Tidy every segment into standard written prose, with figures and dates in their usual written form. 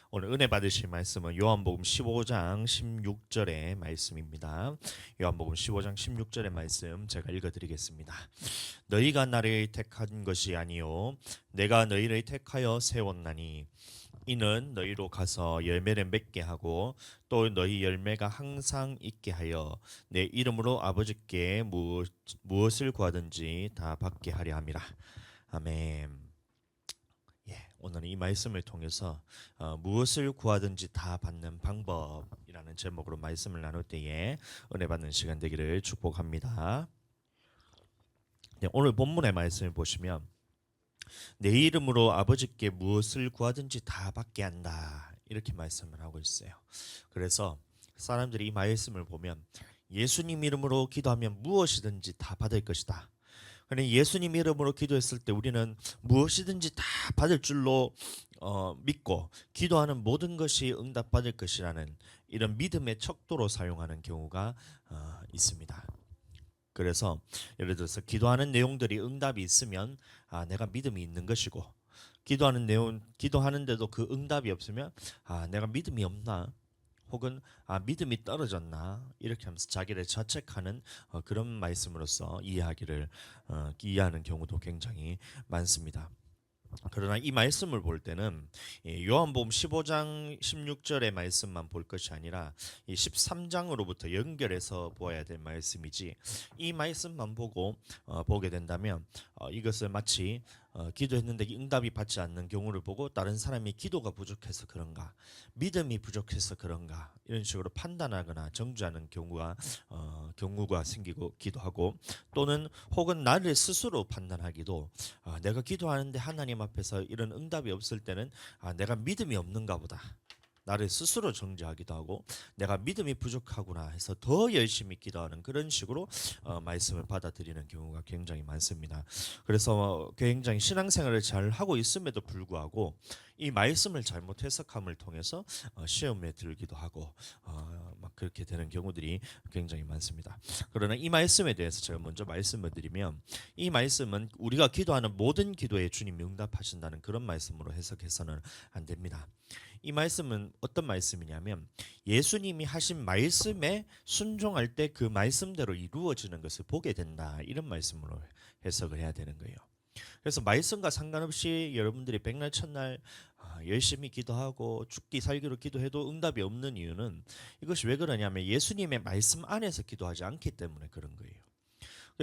오늘 은혜 받으실 말씀은 요한복음 15장 16절의 말씀입니다. 요한복음 15장 16절의 말씀 제가 읽어드리겠습니다. 너희가 나를 택한 것이 아니요 내가 너희를 택하여 세웠나니 이는 너희로 가서 열매를 맺게 하고 또 너희 열매가 항상 있게 하여 내 이름으로 아버지께 무엇을 구하든지 다 받게 하려 함이라. 아멘. 오늘은 이 말씀을 통해서 무엇을 구하든지 다 받는 방법이라는 제목으로 말씀을 나눌 때에 은혜 받는 시간 되기를 축복합니다. 오늘 본문의 말씀을 보시면 내 이름으로 아버지께 무엇을 구하든지 다 받게 한다 이렇게 말씀을 하고 있어요. 그래서 사람들이 이 말씀을 보면 예수님 이름으로 기도하면 무엇이든지 다 받을 것이다. 그런데 예수님 이름으로 기도했을 때 우리는 무엇이든지 다 받을 줄로 믿고 기도하는 모든 것이 응답받을 것이라는 이런 믿음의 척도로 사용하는 경우가 있습니다. 그래서 예를 들어서 기도하는 내용들이 응답이 있으면 내가 믿음이 있는 것이고 기도하는데도 그 응답이 없으면 내가 믿음이 없나 혹은 믿음이 떨어졌나 이렇게 하면서 자기를 자책하는 그런 말씀으로서 이해하는 경우도 굉장히 많습니다. 그러나 이 말씀을 볼 때는 요한복음 15장 16절의 말씀만 볼 것이 아니라 이 13장으로부터 연결해서 보아야 될 말씀이지 이 말씀만 보게 된다면 이것을 마치 기도했는데 경답이 받지 않는 경우를 보고 다른 사람이 기도가 부족해서 그런가 믿음이 부족해서 그런가 이런 식으로 판단하거나 정죄하는 경우가 생기기도 하고 또는 혹은 나를 스스로 판단하기도 내가 기도하는데 하나님 앞에서 이런 응답이 없을 때는 내가 믿음이 없는가 보다. 나를 스스로 정죄하기도 하고 내가 믿음이 부족하구나 해서 더 열심히 기도하는 그런 식으로 말씀을 받아들이는 경우가 굉장히 많습니다. 그래서 굉장히 신앙생활을 잘 하고 있음에도 불구하고 이 말씀을 잘못 해석함을 통해서 시험에 들기도 하고 막 그렇게 되는 경우들이 굉장히 많습니다. 그러나 이 말씀에 대해서 제가 먼저 말씀을 드리면 이 말씀은 우리가 기도하는 모든 기도에 주님이 응답하신다는 그런 말씀으로 해석해서는 안 됩니다. 이 말씀은 어떤 말씀이냐면 예수님이 하신 말씀에 순종할 때 그 말씀대로 이루어지는 것을 보게 된다. 이런 말씀으로 해석을 해야 되는 거예요. 그래서 말씀과 상관없이 여러분들이 백날 첫날 열심히 기도하고 죽기 살기로 기도해도 응답이 없는 이유는 이것이 왜 그러냐면 예수님의 말씀 안에서 기도하지 않기 때문에 그런 거예요.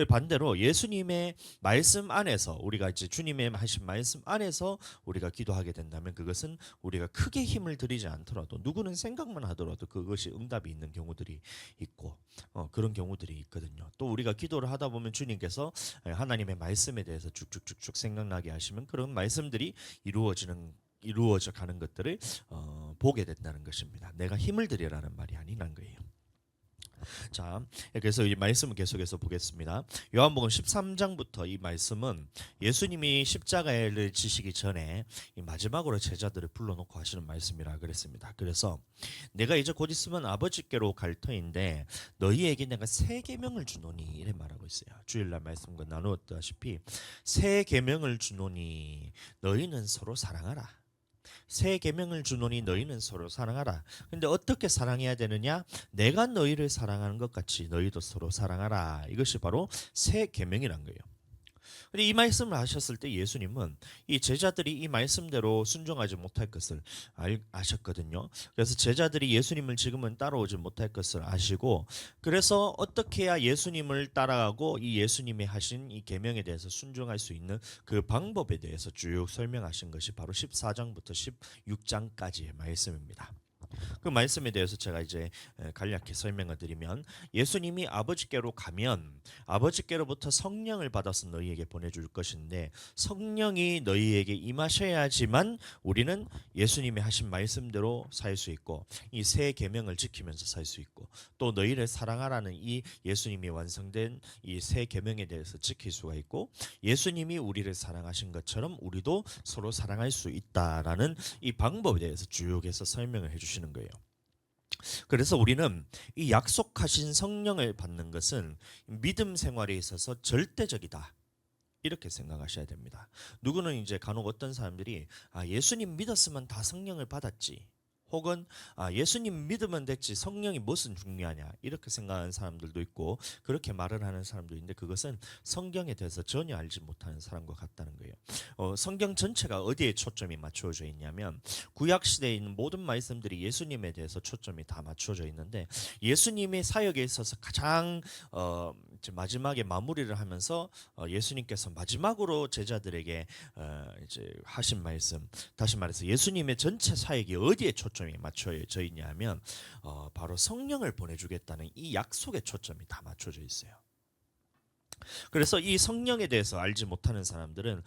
반대로 예수님의 말씀 안에서 우리가 이제 주님의 하신 말씀 안에서 우리가 기도하게 된다면 그것은 우리가 크게 힘을 들이지 않더라도 누구는 생각만 하더라도 그것이 응답이 있는 경우들이 있고 그런 경우들이 있거든요. 또 우리가 기도를 하다 보면 주님께서 하나님의 말씀에 대해서 쭉쭉쭉쭉 생각나게 하시면 그런 말씀들이 이루어져 가는 것들을 보게 된다는 것입니다. 내가 힘을 들여라는 말이 아니란 거예요. 자, 그래서 이 말씀을 계속해서 보겠습니다. 요한복음 13장부터 이 말씀은 예수님이 십자가를 지시기 전에 이 마지막으로 제자들을 불러놓고 하시는 말씀이라 그랬습니다. 그래서 내가 이제 곧 있으면 아버지께로 갈 터인데 너희에게 내가 새 계명을 주노니 이래 말하고 있어요. 주일날 말씀과 나누었다시피 새 계명을 주노니 너희는 서로 사랑하라. 새 계명을 주노니 너희는 서로 사랑하라. 근데 어떻게 사랑해야 되느냐? 내가 너희를 사랑하는 것 같이 너희도 서로 사랑하라. 이것이 바로 새 계명이란 거예요. 근데 이 말씀을 하셨을 때 예수님은 이 제자들이 이 말씀대로 순종하지 못할 것을 아셨거든요. 그래서 제자들이 예수님을 지금은 따라오지 못할 것을 아시고 그래서 어떻게 해야 예수님을 따라가고 이 예수님이 하신 이 계명에 대해서 순종할 수 있는 그 방법에 대해서 쭉 설명하신 것이 바로 14장부터 16장까지의 말씀입니다. 그 말씀에 대해서 제가 이제 간략히 설명을 드리면 예수님이 아버지께로 가면 아버지께로부터 성령을 받아서 너희에게 보내줄 것인데 성령이 너희에게 임하셔야지만 우리는 예수님이 하신 말씀대로 살 수 있고 이 새 계명을 지키면서 살 수 있고 또 너희를 사랑하라는 이 예수님이 완성된 이 새 계명에 대해서 지킬 수가 있고 예수님이 우리를 사랑하신 것처럼 우리도 서로 사랑할 수 있다라는 이 방법에 대해서 쭉 해서 설명을 해주시는 거예요. 그래서 우리는 이 약속하신 성령을 받는 것은 믿음 생활에 있어서 절대적이다. 이렇게 생각하셔야 됩니다. 누구는 이제 간혹 어떤 사람들이 예수님 믿었으면 다 성령을 받았지. 혹은 예수님 믿으면 됐지 성령이 무슨 중요하냐 이렇게 생각하는 사람들도 있고 그렇게 말을 하는 사람도 있는데 그것은 성경에 대해서 전혀 알지 못하는 사람과 같다는 거예요. 성경 전체가 어디에 초점이 맞추어져 있냐면 구약 시대에 있는 모든 말씀들이 예수님에 대해서 초점이 다 맞추어져 있는데 예수님의 사역에 있어서 가장 이제 마지막에 마무리를 하면서 예수님께서 마지막으로 제자들에게 이제 하신 말씀, 다시 말해서 예수님의 전체 사역이 어디에 초점이 맞춰져 있냐면 바로 성령을 보내주겠다는 이 약속에 초점이 다 맞춰져 있어요. 그래서 이 성령에 대해서 알지 못하는 사람들은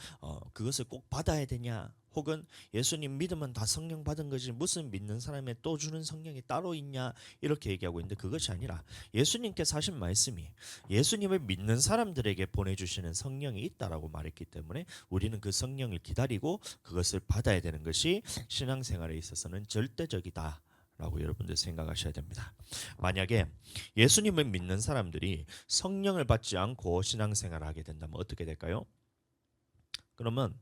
그것을 꼭 받아야 되냐, 혹은 예수님 믿으면 다 성령 받은 거지 무슨 믿는 사람에 또 주는 성령이 따로 있냐 이렇게 얘기하고 있는데 그것이 아니라 예수님께서 하신 말씀이 예수님을 믿는 사람들에게 보내주시는 성령이 있다라고 말했기 때문에 우리는 그 성령을 기다리고 그것을 받아야 되는 것이 신앙생활에 있어서는 절대적이다 라고 여러분들 생각하셔야 됩니다. 만약에 예수님을 믿는 사람들이 성령을 받지 않고 신앙생활을 하게 된다면 어떻게 될까요? 그러면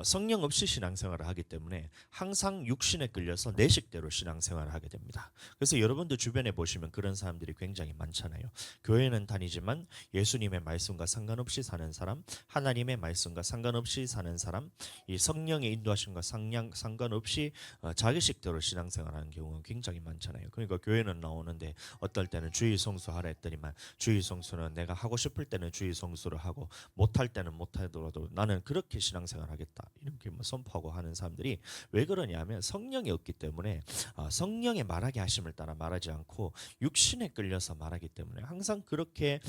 성령 없이 신앙생활을 하기 때문에 항상 육신에 끌려서 내 식대로 신앙생활을 하게 됩니다. 그래서 여러분들 주변에 보시면 그런 사람들이 굉장히 많잖아요. 교회는 다니지만 예수님의 말씀과 상관없이 사는 사람, 하나님의 말씀과 상관없이 사는 사람, 이 성령의 인도하심과 상관없이 자기 식대로 신앙생활하는 경우가 굉장히 많잖아요. 그러니까 교회는 나오는데 어떨 때는 주일 성수하라 했더니만 주일 성수는 내가 하고 싶을 때는 주일 성수를 하고 못할 때는 못하더라도 나는 그렇게 신앙생활 하겠다 이렇게 선포하고 하는 사람들이 왜 그러냐면 성령이 없기 때문에 성령의 말하게 하심을 따라 말하지 않고 육신에 끌려서 말하기 때문에 항상 그렇게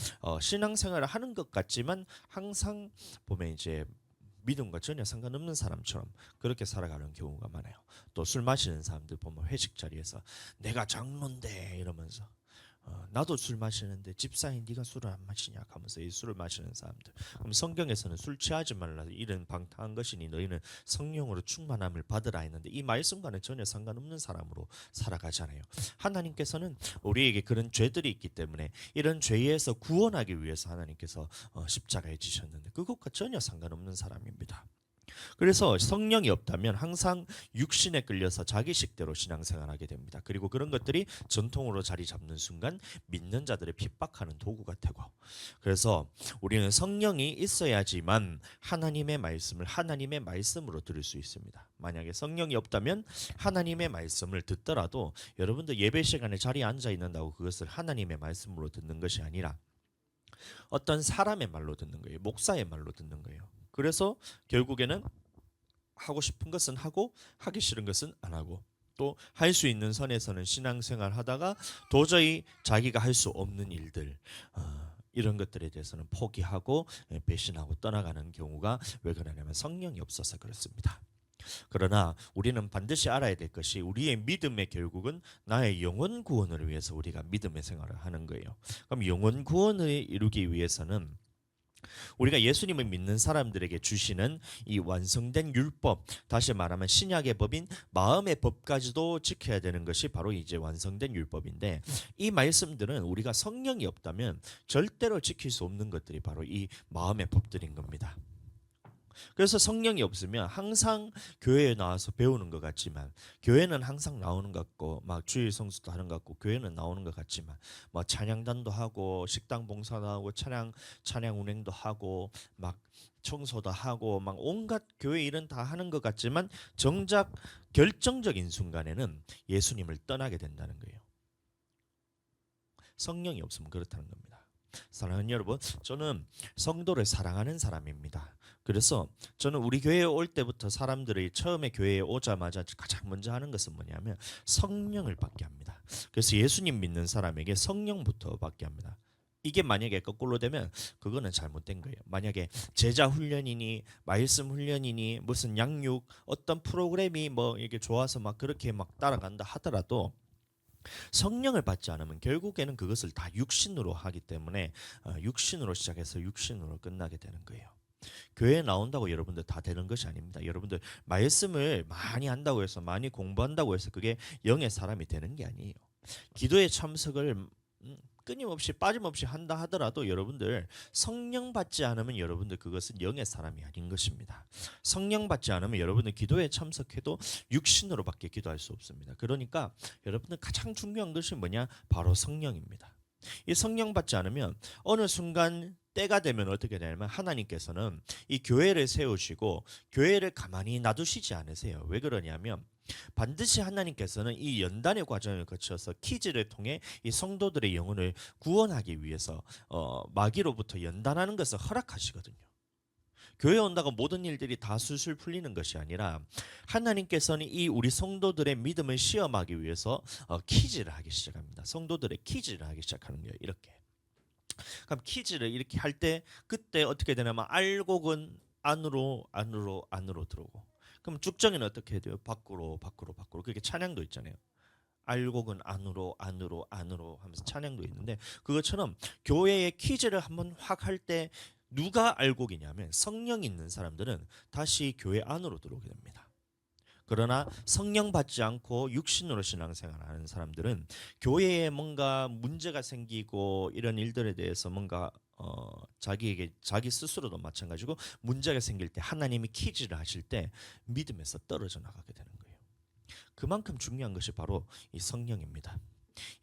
신앙생활을 하는 것 같지만 항상 보면 이제 믿음과 전혀 상관없는 사람처럼 그렇게 살아가는 경우가 많아요. 또 술 마시는 사람들 보면 회식 자리에서 내가 장로인데 이러면서 나도 술 마시는데 집사인 네가 술을 안 마시냐 하면서 이 술을 마시는 사람들. 그럼 성경에서는 술 취하지 말라 이런 방탕한 것이니 너희는 성령으로 충만함을 받으라 했는데 이 말씀과는 전혀 상관없는 사람으로 살아가잖아요. 하나님께서는 우리에게 그런 죄들이 있기 때문에 이런 죄에서 구원하기 위해서 하나님께서 십자가에 지셨는데 그것과 전혀 상관없는 사람입니다. 그래서 성령이 없다면 항상 육신에 끌려서 자기식대로 신앙생활하게 됩니다. 그리고 그런 것들이 전통으로 자리 잡는 순간 믿는 자들을 핍박하는 도구가 되고, 그래서 우리는 성령이 있어야지만 하나님의 말씀을 하나님의 말씀으로 들을 수 있습니다. 만약에 성령이 없다면 하나님의 말씀을 듣더라도 여러분들 예배 시간에 자리에 앉아 있는다고 그것을 하나님의 말씀으로 듣는 것이 아니라 어떤 사람의 말로 듣는 거예요. 목사의 말로 듣는 거예요. 그래서 결국에는 하고 싶은 것은 하고 하기 싫은 것은 안 하고 또 할 수 있는 선에서는 신앙생활 하다가 도저히 자기가 할 수 없는 일들 이런 것들에 대해서는 포기하고 배신하고 떠나가는 경우가 왜 그러냐면 성령이 없어서 그렇습니다. 그러나 우리는 반드시 알아야 될 것이 우리의 믿음의 결국은 나의 영혼 구원을 위해서 우리가 믿음의 생활을 하는 거예요. 그럼 영혼 구원을 이루기 위해서는 우리가 예수님을 믿는 사람들에게 주시는 이 완성된 율법, 다시 말하면 신약의 법인 마음의 법까지도 지켜야 되는 것이 바로 이제 완성된 율법인데 이 말씀들은 우리가 성령이 없다면 절대로 지킬 수 없는 것들이 바로 이 마음의 법들인 겁니다. 그래서 성령이 없으면 항상 교회에 나와서 배우는 것 같지만 교회는 항상 나오는 것 같고 막 주일 성수도 하는 것 같고 교회는 나오는 것 같지만 뭐 찬양단도 하고 식당 봉사도 하고 찬양 운행도 하고 막 청소도 하고 막 온갖 교회 일은 다 하는 것 같지만 정작 결정적인 순간에는 예수님을 떠나게 된다는 거예요. 성령이 없으면 그렇다는 겁니다. 사랑하는 여러분, 저는 성도를 사랑하는 사람입니다. 그래서 저는 우리 교회에 올 때부터 사람들이 처음에 교회에 오자마자 가장 먼저 하는 것은 뭐냐면 성령을 받게 합니다. 그래서 예수님 믿는 사람에게 성령부터 받게 합니다. 이게 만약에 거꾸로 되면 그거는 잘못된 거예요. 만약에 제자 훈련이니 말씀 훈련이니 무슨 양육 어떤 프로그램이 뭐 이게 좋아서 막 그렇게 막 따라간다 하더라도 성령을 받지 않으면 결국에는 그것을 다 육신으로 하기 때문에 육신으로 시작해서 육신으로 끝나게 되는 거예요. 교회에 나온다고 여러분들 다 되는 것이 아닙니다. 여러분들 말씀을 많이 한다고 해서 많이 공부한다고 해서 그게 영의 사람이 되는 게 아니에요. 기도에 참석을 끊임없이 빠짐없이 한다 하더라도 여러분들 성령 받지 않으면 여러분들 그것은 영의 사람이 아닌 것입니다. 성령 받지 않으면 여러분들 기도에 참석해도 육신으로밖에 기도할 수 없습니다. 그러니까 여러분들 가장 중요한 것이 뭐냐? 바로 성령입니다. 이 성령 받지 않으면 어느 순간 때가 되면 어떻게 되냐면 하나님께서는 이 교회를 세우시고 교회를 가만히 놔두시지 않으세요. 왜 그러냐면 반드시 하나님께서는 이 연단의 과정을 거쳐서 키즈를 통해 이 성도들의 영혼을 구원하기 위해서 마귀로부터 연단하는 것을 허락하시거든요. 교회 온다고 모든 일들이 다 술술 풀리는 것이 아니라 하나님께서는 이 우리 성도들의 믿음을 시험하기 위해서 퀴즈를 하기 시작합니다. 성도들의 퀴즈를 하기 시작하는 거예요. 이렇게. 그럼 퀴즈를 이렇게 할 때 그때 어떻게 되냐면 알곡은 안으로 들어오고 그럼 죽정이는 어떻게 돼요? 밖으로 그렇게 찬양도 있잖아요. 알곡은 안으로 하면서 찬양도 있는데 그것처럼 교회의 퀴즈를 한번 확 할 때 누가 알곡이냐면 성령이 있는 사람들은 다시 교회 안으로 들어오게 됩니다. 그러나 성령 받지 않고 육신으로 신앙생활하는 사람들은 교회에 뭔가 문제가 생기고 이런 일들에 대해서 뭔가 자기 스스로도 마찬가지고 문제가 생길 때 하나님이 퀴즈를 하실 때 믿음에서 떨어져 나가게 되는 거예요. 그만큼 중요한 것이 바로 이 성령입니다.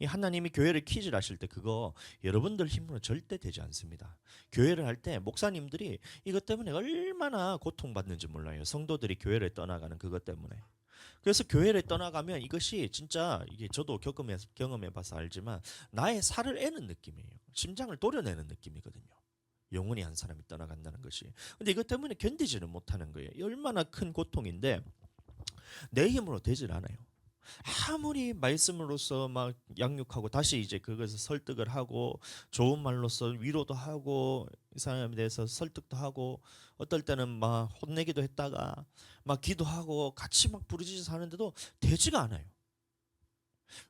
이 하나님이 교회를 퀴즈를 하실 때 그거 여러분들 힘으로 절대 되지 않습니다. 교회를 할 때 목사님들이 이것 때문에 얼마나 고통받는지 몰라요. 성도들이 교회를 떠나가는 그것 때문에. 그래서 교회를 떠나가면 이것이 진짜 이게 저도 경험해봐서 알지만 나의 살을 애는 느낌이에요. 심장을 도려내는 느낌이거든요. 영혼이 한 사람이 떠나간다는 것이. 근데 이것 때문에 견디지는 못하는 거예요. 얼마나 큰 고통인데 내 힘으로 되질 않아요. 아무리 말씀으로서 막 양육하고 다시 이제 그것을 설득을 하고 좋은 말로서 위로도 하고 이 사람에 대해서 설득도 하고 어떨 때는 막 혼내기도 했다가 막 기도하고 같이 막 부르짖어서 하는데도 되지가 않아요.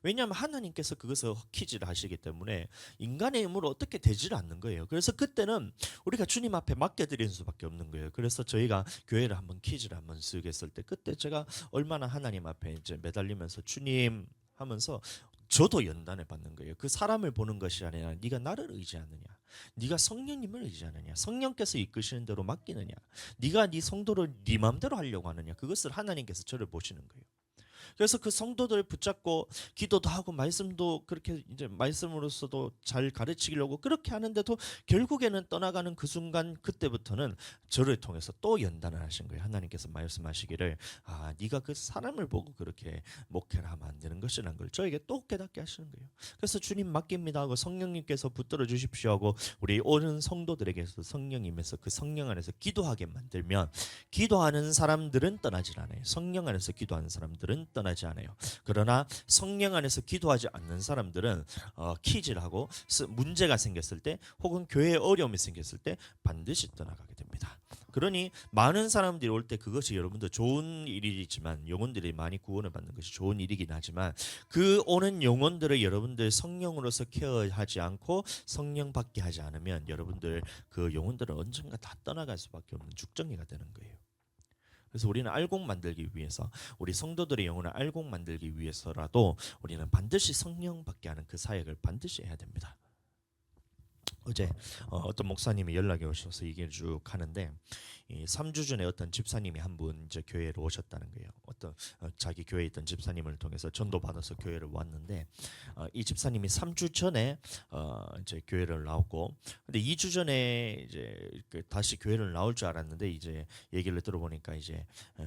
왜냐하면 하나님께서 그것을 퀴즈를 하시기 때문에 인간의 힘으로 어떻게 되질 않는 거예요. 그래서 그때는 우리가 주님 앞에 맡겨드리는 수밖에 없는 거예요. 그래서 저희가 교회를 한번 퀴즈를 한번 쓱 했을 때 그때 제가 얼마나 하나님 앞에 이제 매달리면서 주님 하면서 저도 연단을 받는 거예요. 그 사람을 보는 것이 아니라 네가 나를 의지하느냐, 네가 성령님을 의지하느냐, 성령께서 이끄시는 대로 맡기느냐, 네가 네 성도를 네 마음대로 하려고 하느냐, 그것을 하나님께서 저를 보시는 거예요. 그래서 그 성도들을 붙잡고 기도도 하고 말씀도 그렇게 이제 말씀으로서도 잘 가르치려고 그렇게 하는데도 결국에는 떠나가는 그 순간 그때부터는 저를 통해서 또 연단을 하신 거예요. 하나님께서 말씀하시기를 네가 그 사람을 보고 그렇게 목회를 하면 안 되는 것이라는 걸 저에게 또 깨닫게 하시는 거예요. 그래서 주님 맡깁니다 하고 성령님께서 붙들어 주십시오 하고 우리 오는 성도들에게서 성령님에서 그 성령 안에서 기도하게 만들면 기도하는 사람들은 떠나질 않아요. 성령 안에서 기도하는 사람들은 떠나지 않아요. 그러나 성령 안에서 기도하지 않는 사람들은 퀴즈를 하고 문제가 생겼을 때 혹은 교회에 어려움이 생겼을 때 반드시 떠나가게 됩니다. 그러니 많은 사람들이 올 때 그것이 여러분들 좋은 일이지만 영혼들이 많이 구원을 받는 것이 좋은 일이긴 하지만 그 오는 영혼들을 여러분들 성령으로서 케어하지 않고 성령 받게 하지 않으면 여러분들 그 영혼들은 언젠가 다 떠나갈 수밖에 없는 죽정이가 되는 거예요. 그래서 우리는 알곡 만들기 위해서 우리 성도들의 영혼을 알곡 만들기 위해서라도 우리는 반드시 성령 받게 하는 그 사역을 반드시 해야 됩니다. 어제 어떤 목사님이 연락이 오셔서 얘기를 쭉 하는데 이 3주 전에 어떤 집사님이 한 분 이제 교회로 오셨다는 거예요. 어떤 자기 교회에 있던 집사님을 통해서 전도 받아서 교회를 왔는데 이 집사님이 3주 전에 이제 교회를 나왔고 근데 2주 전에 이제 다시 교회를 나올 줄 알았는데 이제 얘기를 들어보니까 이제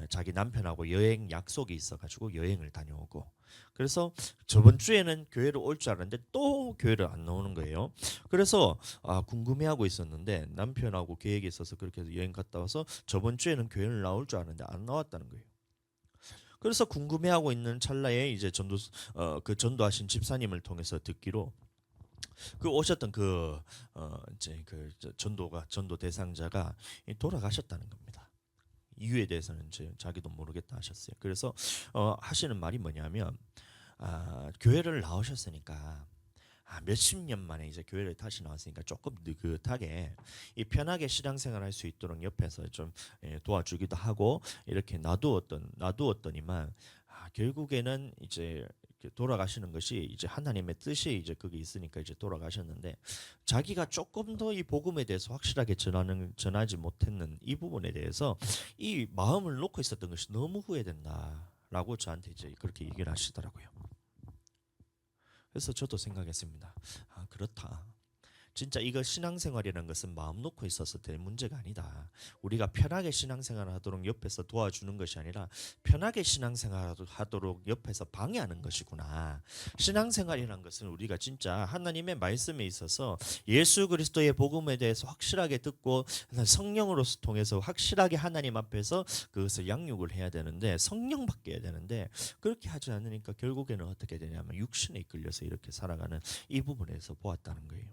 자기 남편하고 여행 약속이 있어가지고 여행을 다녀오고 그래서 저번 주에는 교회를 올 줄 알았는데 또 교회를 안 나오는 거예요. 그래서 궁금해하고 있었는데 남편하고 계획이 있어서 그렇게 해서 여행 갔다 와서 저번 주에는 교회를 나올 줄 알았는데 안 나왔다는 거예요. 그래서 궁금해하고 있는 찰나에 이제 그 전도하신 집사님을 통해서 듣기로 그 오셨던 이제 전도 대상자가 돌아가셨다는 겁니다. 이유에 대해서는 이제 자기도 모르겠다 하셨어요. 그래서 하시는 말이 뭐냐면 교회를 나오셨으니까 몇십 년 만에 이제 교회를 다시 나왔으니까 조금 느긋하게 편하게 신앙생활 할 수 있도록 옆에서 좀 도와주기도 하고 이렇게 놔두었더니만 결국에는 이제 돌아가시는 것이 이제 하나님의 뜻이 이제 그게 있으니까 이제 돌아가셨는데 자기가 조금 더 이 복음에 대해서 확실하게 전하지 못했는 이 부분에 대해서 이 마음을 놓고 있었던 것이 너무 후회된다라고 저한테 이제 그렇게 얘기를 하시더라고요. 그래서 저도 생각했습니다. 아, 그렇다. 진짜 이거 신앙생활이라는 것은 마음 놓고 있어서 될 문제가 아니다. 우리가 편하게 신앙생활을 하도록 옆에서 도와주는 것이 아니라 편하게 신앙생활을 하도록 옆에서 방해하는 것이구나. 신앙생활이라는 것은 우리가 진짜 하나님의 말씀에 있어서 예수 그리스도의 복음에 대해서 확실하게 듣고 성령으로 통해서 확실하게 하나님 앞에서 그것을 양육을 해야 되는데 성령 받게 해야 되는데 그렇게 하지 않으니까 결국에는 어떻게 되냐면 육신에 이끌려서 이렇게 살아가는 이 부분에서 보았다는 거예요.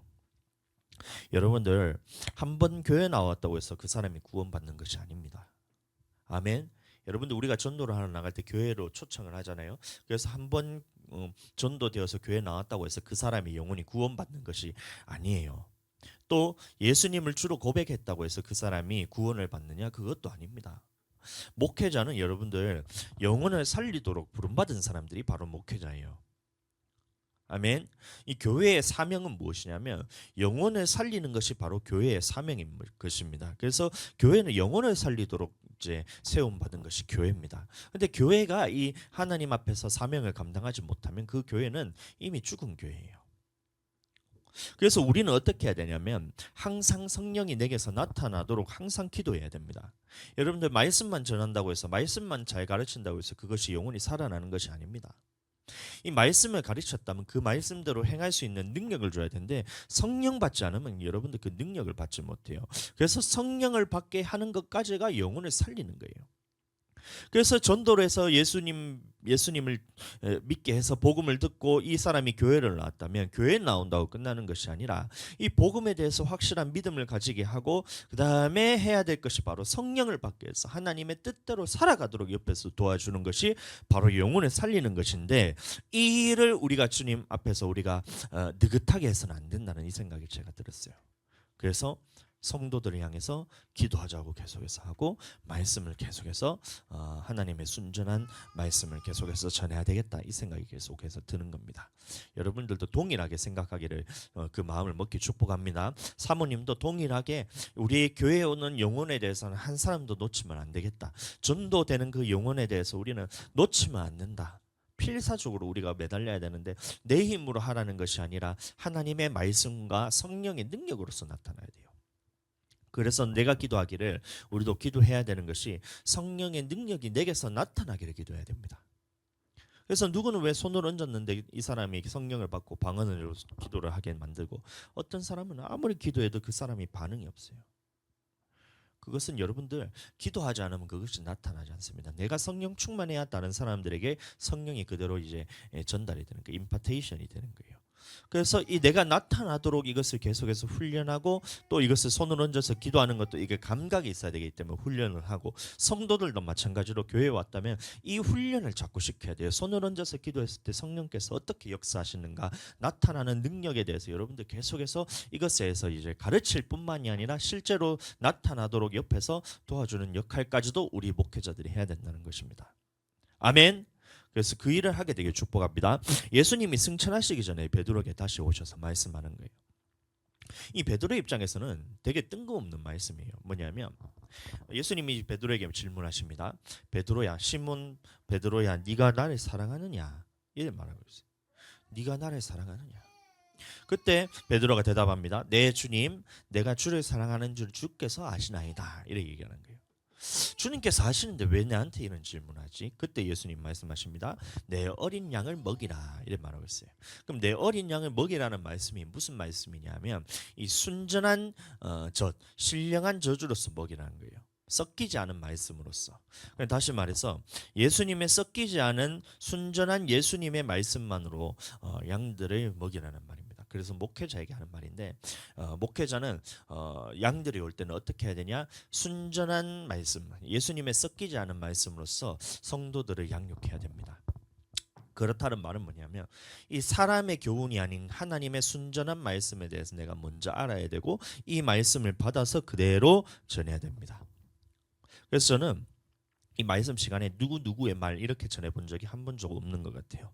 여러분들 한 번 교회 나왔다고 해서 그 사람이 구원받는 것이 아닙니다. 아멘. 여러분들 우리가 전도를 하러 나갈 때 교회로 초청을 하잖아요. 그래서 한 번 전도되어서 교회 나왔다고 해서 그 사람이 영원히 구원받는 것이 아니에요. 또 예수님을 주로 고백했다고 해서 그 사람이 구원을 받느냐? 그것도 아닙니다. 목회자는 여러분들 영혼을 살리도록 부름받은 사람들이 바로 목회자예요. 아멘. 이 교회의 사명은 무엇이냐면 영혼을 살리는 것이 바로 교회의 사명인 것입니다. 그래서 교회는 영혼을 살리도록 이제 세움 받은 것이 교회입니다. 근데 교회가 이 하나님 앞에서 사명을 감당하지 못하면 그 교회는 이미 죽은 교회예요. 그래서 우리는 어떻게 해야 되냐면 항상 성령이 내게서 나타나도록 항상 기도해야 됩니다. 여러분들 말씀만 전한다고 해서 말씀만 잘 가르친다고 해서 그것이 영혼이 살아나는 것이 아닙니다. 이 말씀을 가르쳤다면 그 말씀대로 행할 수 있는 능력을 줘야 되는데 성령 받지 않으면 여러분들 그 능력을 받지 못해요. 그래서 성령을 받게 하는 것까지가 영혼을 살리는 거예요. 그래서 전도를 해서 예수님을 믿게 해서 복음을 듣고 이 사람이 교회를 나왔다면 교회에 나온다고 끝나는 것이 아니라 이 복음에 대해서 확실한 믿음을 가지게 하고 그 다음에 해야 될 것이 바로 성령을 받게 해서 하나님의 뜻대로 살아가도록 옆에서 도와주는 것이 바로 영혼을 살리는 것인데 이 일을 우리가 주님 앞에서 우리가 느긋하게 해서는 안 된다는 이 생각이 제가 들었어요. 그래서 성도들을 향해서 기도하자고 계속해서 하고 말씀을 계속해서 하나님의 순전한 말씀을 계속해서 전해야 되겠다 이 생각이 계속해서 드는 겁니다. 여러분들도 동일하게 생각하기를 그 마음을 먹기 축복합니다. 사모님도 동일하게 우리 교회에 오는 영혼에 대해서는 한 사람도 놓치면 안 되겠다. 전도되는 그 영혼에 대해서 우리는 놓치면 안 된다. 필사적으로 우리가 매달려야 되는데 내 힘으로 하라는 것이 아니라 하나님의 말씀과 성령의 능력으로서 나타나야 돼요. 그래서 내가 기도하기를 우리도 기도해야 되는 것이 성령의 능력이 내게서 나타나기를 기도해야 됩니다. 그래서 누구는 왜 손을 얹었는데 이 사람이 성령을 받고 방언으로 기도를 하게 만들고 어떤 사람은 아무리 기도해도 그 사람이 반응이 없어요. 그것은 여러분들 기도하지 않으면 그것이 나타나지 않습니다. 내가 성령 충만해야 다른 사람들에게 성령이 그대로 이제 전달이 되는 거예요. 임파테이션이 되는 거예요. 그래서 이 내가 나타나도록 이것을 계속해서 훈련하고 또 이것을 손을 얹어서 기도하는 것도 이게 감각이 있어야 되기 때문에 훈련을 하고 성도들도 마찬가지로 교회에 왔다면 이 훈련을 자꾸 시켜야 돼요. 손을 얹어서 기도했을 때 성령께서 어떻게 역사하시는가 나타나는 능력에 대해서 여러분들 계속해서 이것에서 이제 가르칠 뿐만이 아니라 실제로 나타나도록 옆에서 도와주는 역할까지도 우리 목회자들이 해야 된다는 것입니다. 아멘. 그래서 그 일을 하게 되길 축복합니다. 예수님이 승천하시기 전에 베드로에게 다시 오셔서 말씀하는 거예요. 이 베드로 입장에서는 되게 뜬금없는 말씀이에요. 뭐냐면 예수님이 베드로에게 질문하십니다. 베드로야, 시몬 베드로야, 네가 나를 사랑하느냐? 이렇게 말하고 있어요. 네가 나를 사랑하느냐? 그때 베드로가 대답합니다. 네 주님, 내가 주를 사랑하는 줄 주께서 아시나이다. 이렇게 얘기하는 거예요. 주님께서 하시는데 왜 나한테 이런 질문하지? 그때 예수님 말씀하십니다. 내 어린 양을 먹이라 이렇게 말하고 있어요. 그럼 내 어린 양을 먹이라는 말씀이 무슨 말씀이냐면 이 순전한 신령한 저주로서 먹이라는 거예요. 섞이지 않은 말씀으로서. 다시 말해서 예수님의 섞이지 않은 순전한 예수님의 말씀만으로 양들을 먹이라는 말입니다. 그래서 목회자에게 하는 말인데 목회자는 양들이 올 때는 어떻게 해야 되냐? 순전한 말씀, 예수님의 섞이지 않은 말씀으로서 성도들을 양육해야 됩니다. 그렇다는 말은 뭐냐면 이 사람의 교훈이 아닌 하나님의 순전한 말씀에 대해서 내가 먼저 알아야 되고 이 말씀을 받아서 그대로 전해야 됩니다. 그래서 저는 이 말씀 시간에 누구의 말 이렇게 전해본 적이 한 번도 없는 것 같아요.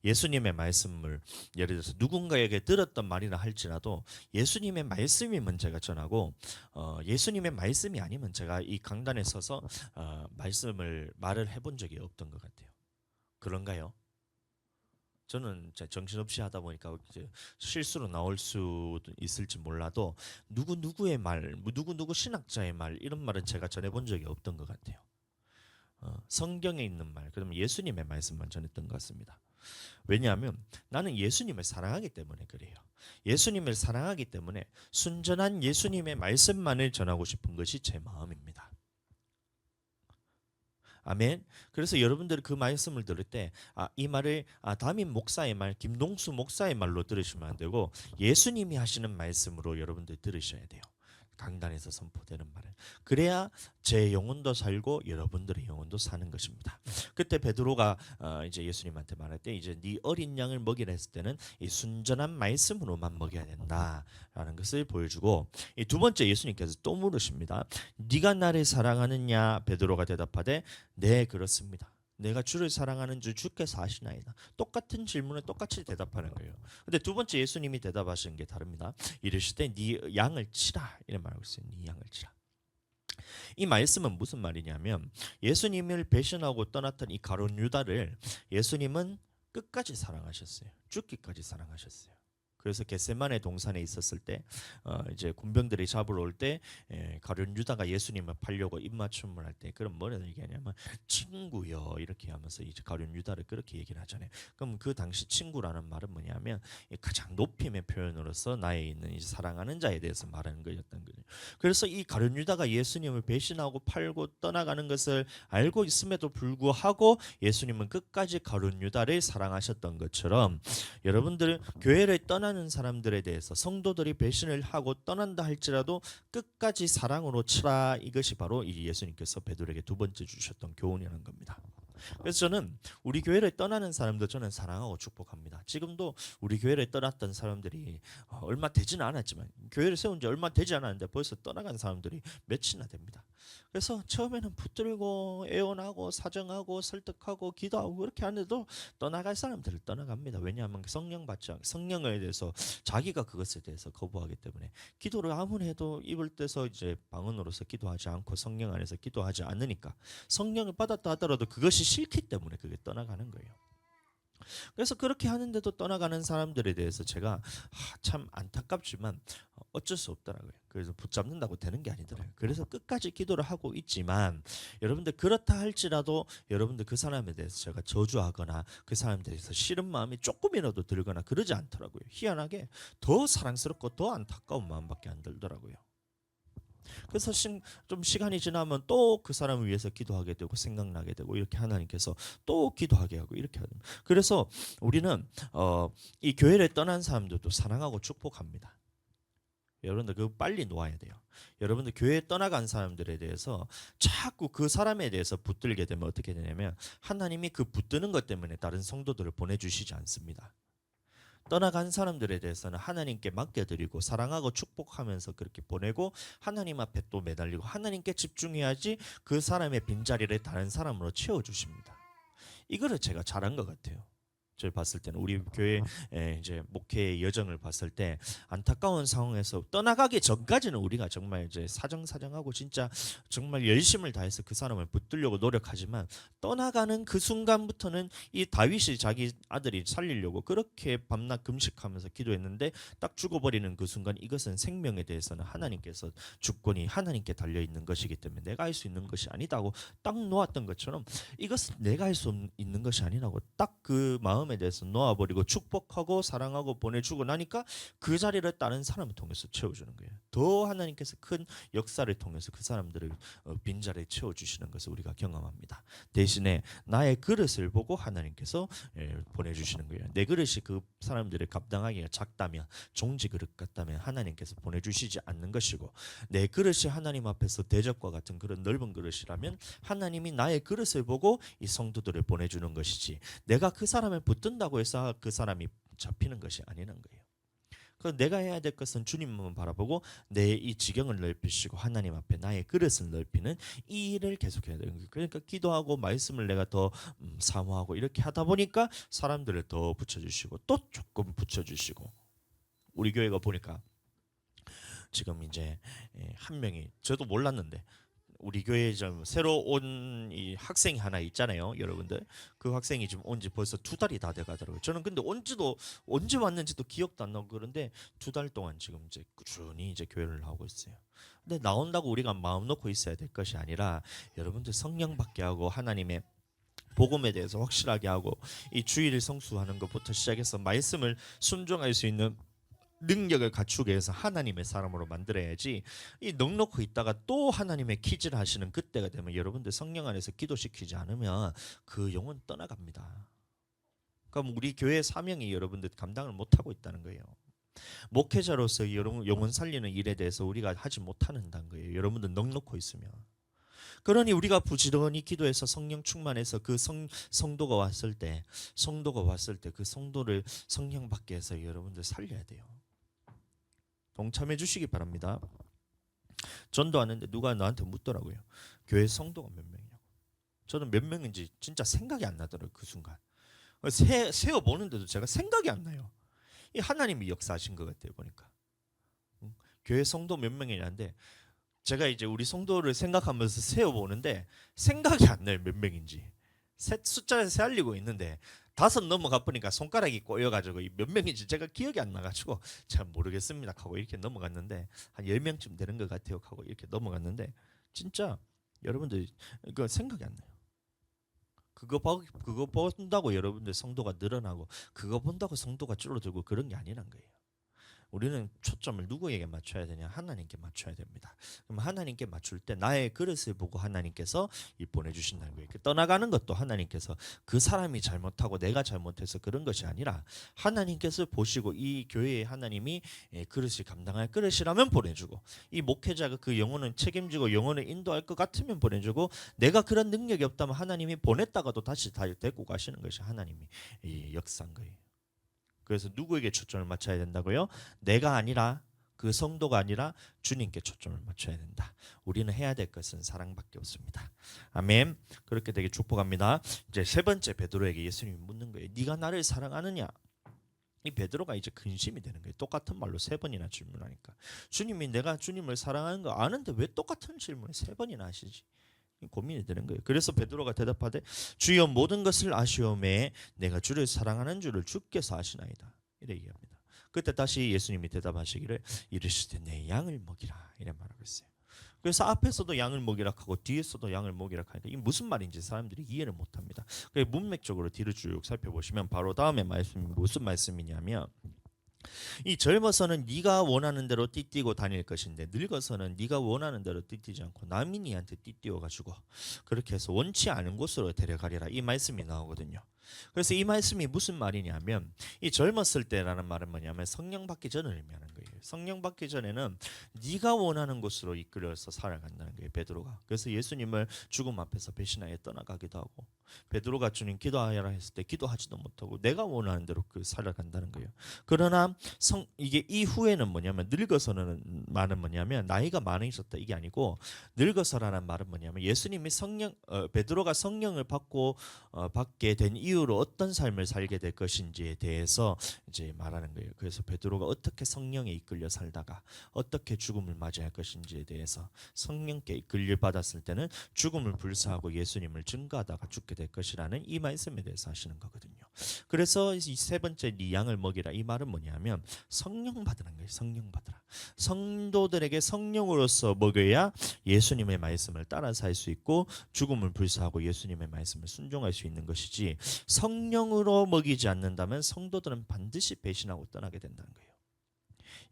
예수님의 말씀을 예를 들어서 누군가에게 들었던 말이라 할지라도 예수님의 말씀이면 제가 전하고 예수님의 말씀이 아니면 제가 이 강단에 서서 말을 해본 적이 없던 것 같아요. 그런가요? 저는 정신없이 하다 보니까 이제 실수로 나올 수도 있을지 몰라도 누구의 말, 누구 신학자의 말 이런 말은 제가 전해본 적이 없던 것 같아요. 성경에 있는 말, 그러면 예수님의 말씀만 전했던 것 같습니다. 왜냐하면 나는 예수님을 사랑하기 때문에 그래요. 예수님을 사랑하기 때문에 순전한 예수님의 말씀만을 전하고 싶은 것이 제 마음입니다. 아멘. 그래서 여러분들이 그 말씀을 들을 때, 이 말을 담임 목사의 말, 김동수 목사의 말로 들으시면 안 되고 예수님이 하시는 말씀으로 여러분들 들으셔야 돼요. 강단에서 선포되는 말을. 그래야 제 영혼도 살고 여러분들의 영혼도 사는 것입니다. 그때 베드로가 이제 예수님한테 말할 때 이제 네 어린 양을 먹이라 했을 때는 이 순전한 말씀으로만 먹여야 된다라는 것을 보여주고, 이 두 번째 예수님께서 또 물으십니다. 네가 나를 사랑하느냐? 베드로가 대답하되 네 그렇습니다. 내가 주를 사랑하는 줄 주께서 아시나이다. 똑같은 질문을 똑같이 대답하는 거예요. 근데 두 번째 예수님이 대답하시는 게 다릅니다. 이르시되 네 양을 치라 이런 말하고 있어요. 네 양을 치라. 이 말씀은 무슨 말이냐면 예수님을 배신하고 떠났던 이 가룟 유다를 예수님은 끝까지 사랑하셨어요. 죽기까지 사랑하셨어요. 그래서 겟세마네 동산에 있었을 때 이제 군병들이 잡으러 올 때 가룟 유다가 예수님을 팔려고 입맞춤을 할 때 그럼 뭐라 얘기하냐면 친구요 이렇게 하면서 이제 가룟 유다를 그렇게 얘기를 하잖아요. 그럼 그 당시 친구라는 말은 뭐냐면 가장 높임의 표현으로서 나에 있는 이제 사랑하는 자에 대해서 말하는 거였던 거죠. 그래서 이 가룟 유다가 예수님을 배신하고 팔고 떠나가는 것을 알고 있음에도 불구하고 예수님은 끝까지 가룟 유다를 사랑하셨던 것처럼 여러분들 교회를 떠나는 사람들에 대해서 성도들이 배신을 하고 떠난다 할지라도 끝까지 사랑으로 치라. 이것이 바로 이 예수님께서 베드로에게 두 번째 주셨던 교훈이라는 겁니다. 그래서 저는 우리 교회를 떠나는 사람도 저는 사랑하고 축복합니다. 지금도 우리 교회를 떠났던 사람들이 얼마 되지는 않았지만 교회를 세운 지 얼마 되지 않았는데 벌써 떠나간 사람들이 몇이나 됩니다. 그래서 처음에는 붙들고 애원하고 사정하고 설득하고 기도하고 그렇게 하는데도 떠나갈 사람들을 떠나갑니다. 왜냐하면 성령에 대해서 자기가 그것에 대해서 거부하기 때문에 기도를 아무리 해도 입을 떼서 이제 방언으로서 기도하지 않고 성령 안에서 기도하지 않으니까 성령을 받았다 하더라도 그것이 싫기 때문에 그게 떠나가는 거예요. 그래서 그렇게 하는데도 떠나가는 사람들에 대해서 제가 참 안타깝지만 어쩔 수 없더라고요. 그래서 붙잡는다고 되는 게 아니더라고요. 그래서 끝까지 기도를 하고 있지만 여러분들 그렇다 할지라도 여러분들 그 사람에 대해서 제가 저주하거나 그 사람에 대해서 싫은 마음이 조금이라도 들거나 그러지 않더라고요. 희한하게 더 사랑스럽고 더 안타까운 마음밖에 안 들더라고요. 그래서 좀 시간이 지나면 또 그 사람을 위해서 기도하게 되고 생각나게 되고 이렇게 하나님께서 또 기도하게 하고 이렇게 하는. 그래서 우리는 이 교회를 떠난 사람들도 사랑하고 축복합니다. 여러분들 그 빨리 놓아야 돼요. 여러분들 교회에 떠나간 사람들에 대해서 자꾸 그 사람에 대해서 붙들게 되면 어떻게 되냐면 하나님이 그 붙드는 것 때문에 다른 성도들을 보내주시지 않습니다. 떠나간 사람들에 대해서는 하나님께 맡겨드리고 사랑하고 축복하면서 그렇게 보내고 하나님 앞에 또 매달리고 하나님께 집중해야지 그 사람의 빈자리를 다른 사람으로 채워주십니다. 이거를 제가 잘한 것 같아요. 저를 봤을 때는 우리 교회 이제 목회의 여정을 봤을 때 안타까운 상황에서 떠나가기 전까지는 우리가 정말 이제 사정하고 진짜 정말 열심을 다해서 그 사람을 붙들려고 노력하지만 떠나가는 그 순간부터는 이 다윗이 자기 아들이 살리려고 그렇게 밤낮 금식하면서 기도했는데 딱 죽어버리는 그 순간 이것은 생명에 대해서는 하나님께서 주권이 하나님께 달려 있는 것이기 때문에 내가 할 수 있는 것이 아니다고 딱 놓았던 것처럼 이것은 내가 할 수 있는 것이 아니라고 딱 그 마음에 대해서 놓아버리고 축복하고 사랑하고 보내주고 나니까 그 자리를 다른 사람을 통해서 채워주는 거예요. 더 하나님께서 큰 역사를 통해서 그 사람들을 빈자리에 채워주시는 것을 우리가 경험합니다. 대신에 나의 그릇을 보고 하나님께서 보내주시는 거예요. 내 그릇이 그 사람들을 감당하기가 작다면 종지 그릇 같다면 하나님께서 보내주시지 않는 것이고 내 그릇이 하나님 앞에서 대접과 같은 그런 넓은 그릇이라면 하나님이 나의 그릇을 보고 이 성도들을 보내주는 것이지 내가 그 사람을 붙든다고 해서 그 사람이 잡히는 것이 아니는 거예요. 그 내가 해야 될 것은 주님만 바라보고 내 이 지경을 넓히시고 하나님 앞에 나의 그릇을 넓히는 이 일을 계속해야 되는 거예요. 그러니까 기도하고 말씀을 내가 더 사모하고 이렇게 하다 보니까 사람들을 더 붙여주시고 또 조금 붙여주시고 우리 교회가 보니까 지금 이제 한 명이 저도 몰랐는데 우리 교회에 좀 새로 온 이 학생이 하나 있잖아요, 여러분들. 그 학생이 지금 온 지 벌써 2달이 다 돼가더라고요. 저는 근데 온지도 언제 왔는지도 기억도 안 나고 그런데 2달 동안 지금 이제 꾸준히 이제 교회를 하고 있어요. 근데 나온다고 우리가 마음 놓고 있어야 될 것이 아니라 여러분들 성령 받게 하고 하나님의 복음에 대해서 확실하게 하고 이 주일을 성수하는 것부터 시작해서 말씀을 순종할 수 있는 능력을 갖추게 해서 하나님의 사람으로 만들어야지 이 넉넉히 있다가 또 하나님의 퀴즈를 하시는 그때가 되면 여러분들 성령 안에서 기도시키지 않으면 그 영혼 떠나갑니다. 그럼 우리 교회 사명이 여러분들 감당을 못하고 있다는 거예요. 목회자로서 영혼 살리는 일에 대해서 우리가 하지 못하는다는 거예요. 여러분들 넉넉히 있으면. 그러니 우리가 부지런히 기도해서 성령 충만해서 그 성도가 왔을 때 그 성도를 성령 받게 해서 여러분들 살려야 돼요. 동참해 주시기 바랍니다. 전도하는데 누가 나한테 묻더라고요. 교회 성도가 몇 명이냐고. 저는 몇 명인지 진짜 생각이 안 나더라고요. 그 순간. 세어보는데도 제가 생각이 안 나요. 이 하나님이 역사하신 것 같아요. 보니까. 교회 성도 몇 명이냐는데 제가 이제 우리 성도를 생각하면서 세어보는데 생각이 안 나요. 몇 명인지. 숫자를 세알리고 있는데 5 넘어가 보니까 손가락이 꼬여가지고 몇 명인지 제가 기억이 안 나가지고 잘 모르겠습니다 하고 이렇게 넘어갔는데 한 10명쯤 되는 것 같아요 하고 이렇게 넘어갔는데 진짜 여러분들 그 생각이 안 나요. 그거 본다고 여러분들 성도가 늘어나고 그거 본다고 성도가 줄어들고 그런 게 아니란 거예요. 우리는 초점을 누구에게 맞춰야 되냐? 하나님께 맞춰야 됩니다. 그럼 하나님께 맞출 때 나의 그릇을 보고 하나님께서 보내주신다는 거예요. 떠나가는 것도 하나님께서 그 사람이 잘못하고 내가 잘못해서 그런 것이 아니라 하나님께서 보시고 이 교회에 하나님이 그릇을 감당할 그릇이라면 보내주고 이 목회자가 그 영혼을 책임지고 영혼을 인도할 것 같으면 보내주고 내가 그런 능력이 없다면 하나님이 보냈다가도 다시 다 데리고 가시는 것이 하나님이 역사인 거예요. 그래서 누구에게 초점을 맞춰야 된다고요? 내가 아니라 그 성도가 아니라 주님께 초점을 맞춰야 된다. 우리는 해야 될 것은 사랑밖에 없습니다. 아멘. 그렇게 되게 축복합니다. 이제 3번째 베드로에게 예수님이 묻는 거예요. 네가 나를 사랑하느냐? 이 베드로가 이제 근심이 되는 거예요. 똑같은 말로 3번이나 질문하니까 주님이 내가 주님을 사랑하는 거 아는데 왜 똑같은 질문을 3번이나 하시지? 고민이 되는 거예요. 그래서 베드로가 대답하되 주여 모든 것을 아시오매 내가 주를 사랑하는 줄을 주께서 아시나이다. 이래 얘기합니다. 그때 다시 예수님이 대답하시기를 이르시되 내 양을 먹이라 이래 말하고 있어요. 그래서 앞에서도 양을 먹이라 하고 뒤에서도 양을 먹이라 하니까 이게 무슨 말인지 사람들이 이해를 못합니다. 그래서 문맥적으로 뒤를 쭉 살펴보시면 바로 다음에 말씀이 무슨 말씀이냐면 이 젊어서는 네가 원하는 대로 띠뛰고 다닐 것인데 늙어서는 네가 원하는 대로 띠뛰지 않고 남이 니한테 띠뛰어 가지고 그렇게 해서 원치 않은 곳으로 데려가리라 이 말씀이 나오거든요. 그래서 이 말씀이 무슨 말이냐면 이 젊었을 때라는 말은 뭐냐면 성령 받기 전을 의미하는 거예요. 성령 받기 전에는 네가 원하는 곳으로 이끌려서 살아간다는 거예요. 베드로가. 그래서 예수님을 죽음 앞에서 배신하여 떠나가기도 하고 베드로가 주님 기도하라 했을 때 기도하지도 못하고 내가 원하는 대로 그 살아간다는 거예요. 그러나 이게 이후에는 뭐냐면 늙어서는 말은 뭐냐면 나이가 많으셨다 이게 아니고 늙어서라는 말은 뭐냐면 예수님이 베드로가 성령을 받게 된 이유로 어떤 삶을 살게 될 것인지에 대해서 이제 말하는 거예요. 그래서 베드로가 어떻게 성령에 이끌려 살다가 어떻게 죽음을 맞이할 것인지에 대해서 성령께 이끌려 받았을 때는 죽음을 불사하고 예수님을 증거하다가 죽게 될 것이라는 이 말씀에 대해서 하시는 거거든요. 그래서 이 3번째 네 양을 먹이라 이 말은 뭐냐면 성령 받으라는 거예요. 성령 받으라. 성도들에게 성령으로서 먹여야 예수님의 말씀을 따라 살 수 있고 죽음을 불사하고 예수님의 말씀을 순종할 수 있는 것이지 성령으로 먹이지 않는다면 성도들은 반드시 배신하고 떠나게 된다는 거예요.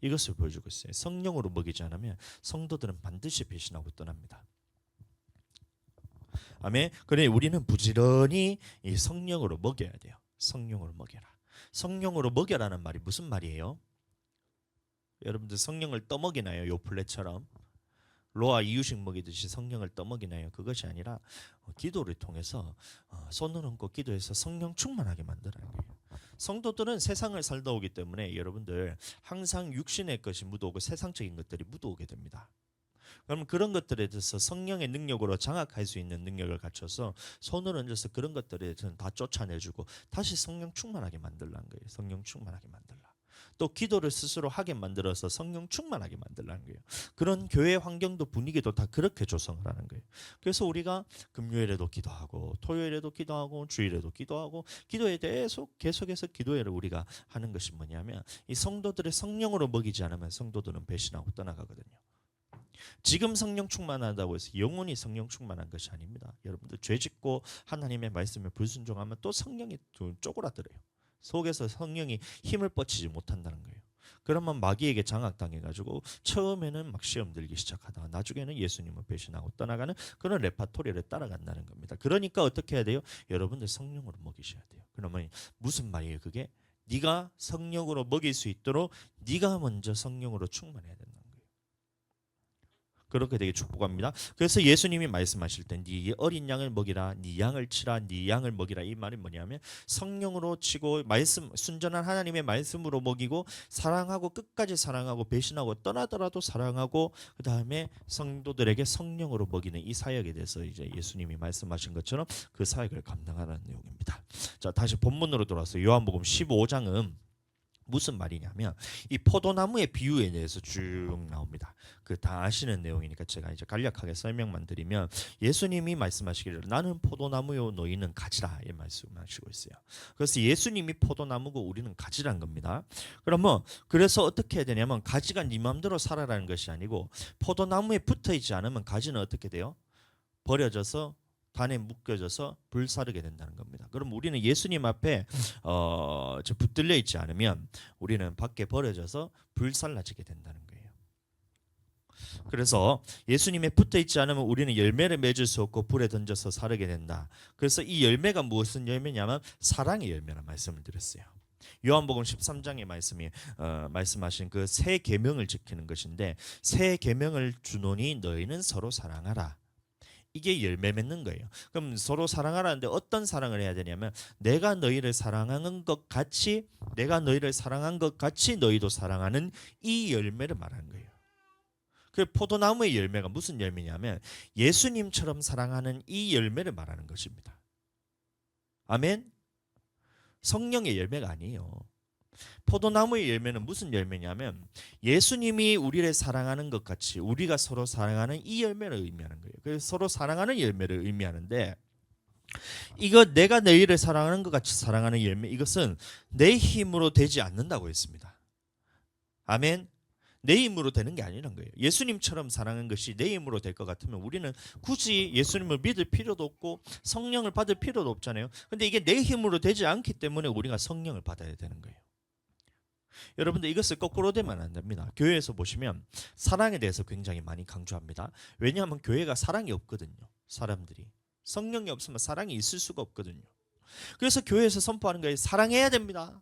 이것을 보여주고 있어요. 성령으로 먹이지 않으면 성도들은 반드시 배신하고 떠납니다. 아멘. 그래 우리는 부지런히 이 성령으로 먹여야 돼요. 성령으로 먹여라. 성령으로 먹여라는 말이 무슨 말이에요? 여러분들 성령을 떠먹이나요? 요플레처럼 로아 이유식 먹이듯이 성령을 떠먹이나요? 그것이 아니라 기도를 통해서 손을 얹고 기도해서 성령 충만하게 만들어야 돼요. 성도들은 세상을 살다 오기 때문에 여러분들 항상 육신의 것이 묻어오고 세상적인 것들이 묻어오게 됩니다. 그러면 그런 것들에 대해서 성령의 능력으로 장악할 수 있는 능력을 갖춰서 손을 얹어서 그런 것들에 대해서는 다 쫓아내주고 다시 성령 충만하게 만들라는 거예요. 성령 충만하게 만들라. 또 기도를 스스로 하게 만들어서 성령 충만하게 만들라는 거예요. 그런 교회 환경도 분위기도 다 그렇게 조성을 하는 거예요. 그래서 우리가 금요일에도 기도하고 토요일에도 기도하고 주일에도 기도하고 기도에 대해서 계속해서 기도회를 우리가 하는 것이 뭐냐면 이 성도들의 성령으로 먹이지 않으면 성도들은 배신하고 떠나가거든요. 지금 성령 충만하다고 해서 영원히 성령 충만한 것이 아닙니다. 여러분들 죄 짓고 하나님의 말씀에 불순종하면 또 성령이 쪼그라들어요. 속에서 성령이 힘을 뻗치지 못한다는 거예요. 그러면 마귀에게 장악당해가지고 처음에는 막 시험 들기 시작하다가 나중에는 예수님을 배신하고 떠나가는 그런 레파토리를 따라간다는 겁니다. 그러니까 어떻게 해야 돼요? 여러분들 성령으로 먹이셔야 돼요. 그러면 무슨 말이에요 그게? 네가 성령으로 먹일 수 있도록 네가 먼저 성령으로 충만해야 된다. 그렇게 되게 축복합니다. 그래서 예수님이 말씀하실 때 네 어린 양을 먹이라, 네 양을 치라, 네 양을 먹이라 이 말이 뭐냐면 성령으로 치고 말씀 순전한 하나님의 말씀으로 먹이고 사랑하고 끝까지 사랑하고 배신하고 떠나더라도 사랑하고 그 다음에 성도들에게 성령으로 먹이는 이 사역에 대해서 이제 예수님이 말씀하신 것처럼 그 사역을 감당하는 내용입니다. 자 다시 본문으로 돌아서 요한복음 15장은 무슨 말이냐면 이 포도나무의 비유에 대해서 쭉 나옵니다. 그 다 아시는 내용이니까 제가 이제 간략하게 설명만 드리면 예수님이 말씀하시기를 나는 포도나무요 너희는 가지라 이 말씀하시고 있어요. 그래서 예수님이 포도나무고 우리는 가지란 겁니다. 그러면 그래서 어떻게 해야 되냐면 가지가 네 마음대로 살아라는 것이 아니고 포도나무에 붙어 있지 않으면 가지는 어떻게 돼요? 버려져서 단에 묶여져서 불사르게 된다는 겁니다. 그럼 우리는 예수님 앞에 붙들려 있지 않으면 우리는 밖에 버려져서 불살라지게 된다는 거예요. 그래서 예수님에 붙어 있지 않으면 우리는 열매를 맺을 수 없고 불에 던져서 사르게 된다. 그래서 이 열매가 무슨 열매냐면 사랑의 열매라는 말씀을 드렸어요. 요한복음 13장의 말씀이 말씀하신 그 새 계명을 지키는 것인데 새 계명을 주노니 너희는 서로 사랑하라. 이게 열매 맺는 거예요. 그럼 서로 사랑하라는데 어떤 사랑을 해야 되냐면 내가 너희를 사랑하는 것 같이 내가 너희를 사랑한 것 같이 너희도 사랑하는 이 열매를 말하는 거예요. 그 포도나무의 열매가 무슨 열매냐면 예수님처럼 사랑하는 이 열매를 말하는 것입니다. 아멘. 성령의 열매가 아니에요. 포도나무의 열매는 무슨 열매냐면 예수님이 우리를 사랑하는 것 같이 우리가 서로 사랑하는 이 열매를 의미하는 거예요. 그래서 서로 사랑하는 열매를 의미하는데 이거 내가 너희를 사랑하는 것 같이 사랑하는 열매 이것은 내 힘으로 되지 않는다고 했습니다. 아멘. 내 힘으로 되는 게 아니란 거예요. 예수님처럼 사랑하는 것이 내 힘으로 될 것 같으면 우리는 굳이 예수님을 믿을 필요도 없고 성령을 받을 필요도 없잖아요. 근데 이게 내 힘으로 되지 않기 때문에 우리가 성령을 받아야 되는 거예요. 여러분들 이것을 거꾸로 되면 안 됩니다. 교회에서 보시면 사랑에 대해서 굉장히 많이 강조합니다. 왜냐하면 교회가 사랑이 없거든요. 사람들이 성령이 없으면 사랑이 있을 수가 없거든요. 그래서 교회에서 선포하는 거예요. 사랑해야 됩니다.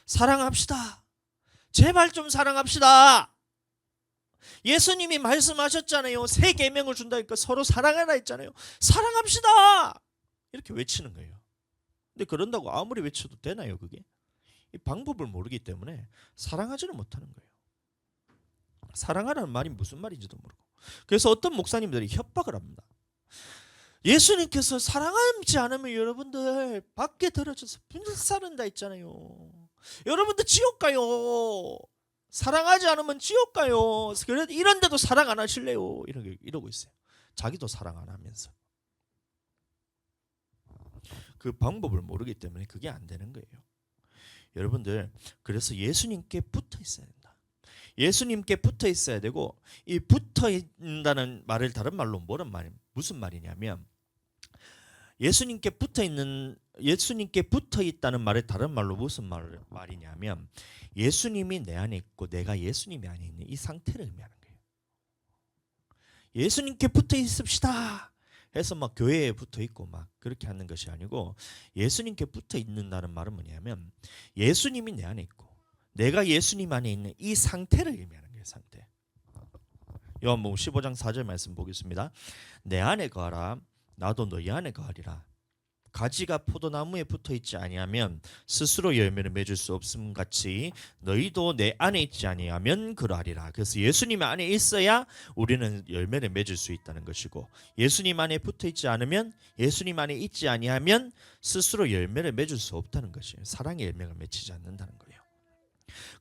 사랑합시다. 제발 좀 사랑합시다. 예수님이 말씀하셨잖아요. 새 계명을 준다니까 서로 사랑하라 했잖아요. 사랑합시다. 이렇게 외치는 거예요. 근데 그런다고 아무리 외쳐도 되나요 그게? 이 방법을 모르기 때문에 사랑하지는 못하는 거예요. 사랑하라는 말이 무슨 말인지도 모르고. 그래서 어떤 목사님들이 협박을 합니다. 예수님께서 사랑하지 않으면 여러분들 밖에 들어져서 불사른다 했잖아요. 여러분들 지옥 가요. 사랑하지 않으면 지옥 가요. 이런데도 사랑 안 하실래요? 이러고 있어요. 자기도 사랑 안 하면서. 그 방법을 모르기 때문에 그게 안 되는 거예요. 여러분들 그래서 예수님께 붙어 있어야 된다. 예수님께 붙어 있어야 되고 이 붙어 있다는 말을 다른 말로 무슨 말이냐면 예수님께 붙어 있다는 말을 다른 말로 무슨 말이냐면 예수님이 내 안에 있고 내가 예수님이 안에 있는 이 상태를 의미하는 거예요. 예수님께 붙어 있읍시다 해서 막 교회에 붙어 있고 막 그렇게 하는 것이 아니고 예수님께 붙어 있는다는 말은 뭐냐면 예수님이 내 안에 있고 내가 예수님 안에 있는 이 상태를 의미하는 거예요. 상태. 요한복음 15장 4절 말씀 보겠습니다. 내 안에 거하라 나도 너희 안에 거하리라. 가지가 포도나무에 붙어 있지 아니하면 스스로 열매를 맺을 수 없음 같이 너희도 내 안에 있지 아니하면 그러하리라. 그래서 예수님 안에 있어야 우리는 열매를 맺을 수 있다는 것이고, 예수님 안에 붙어 있지 않으면, 예수님 안에 있지 아니하면 스스로 열매를 맺을 수 없다는 것이에요. 사랑의 열매가 맺히지 않는다는 거예요.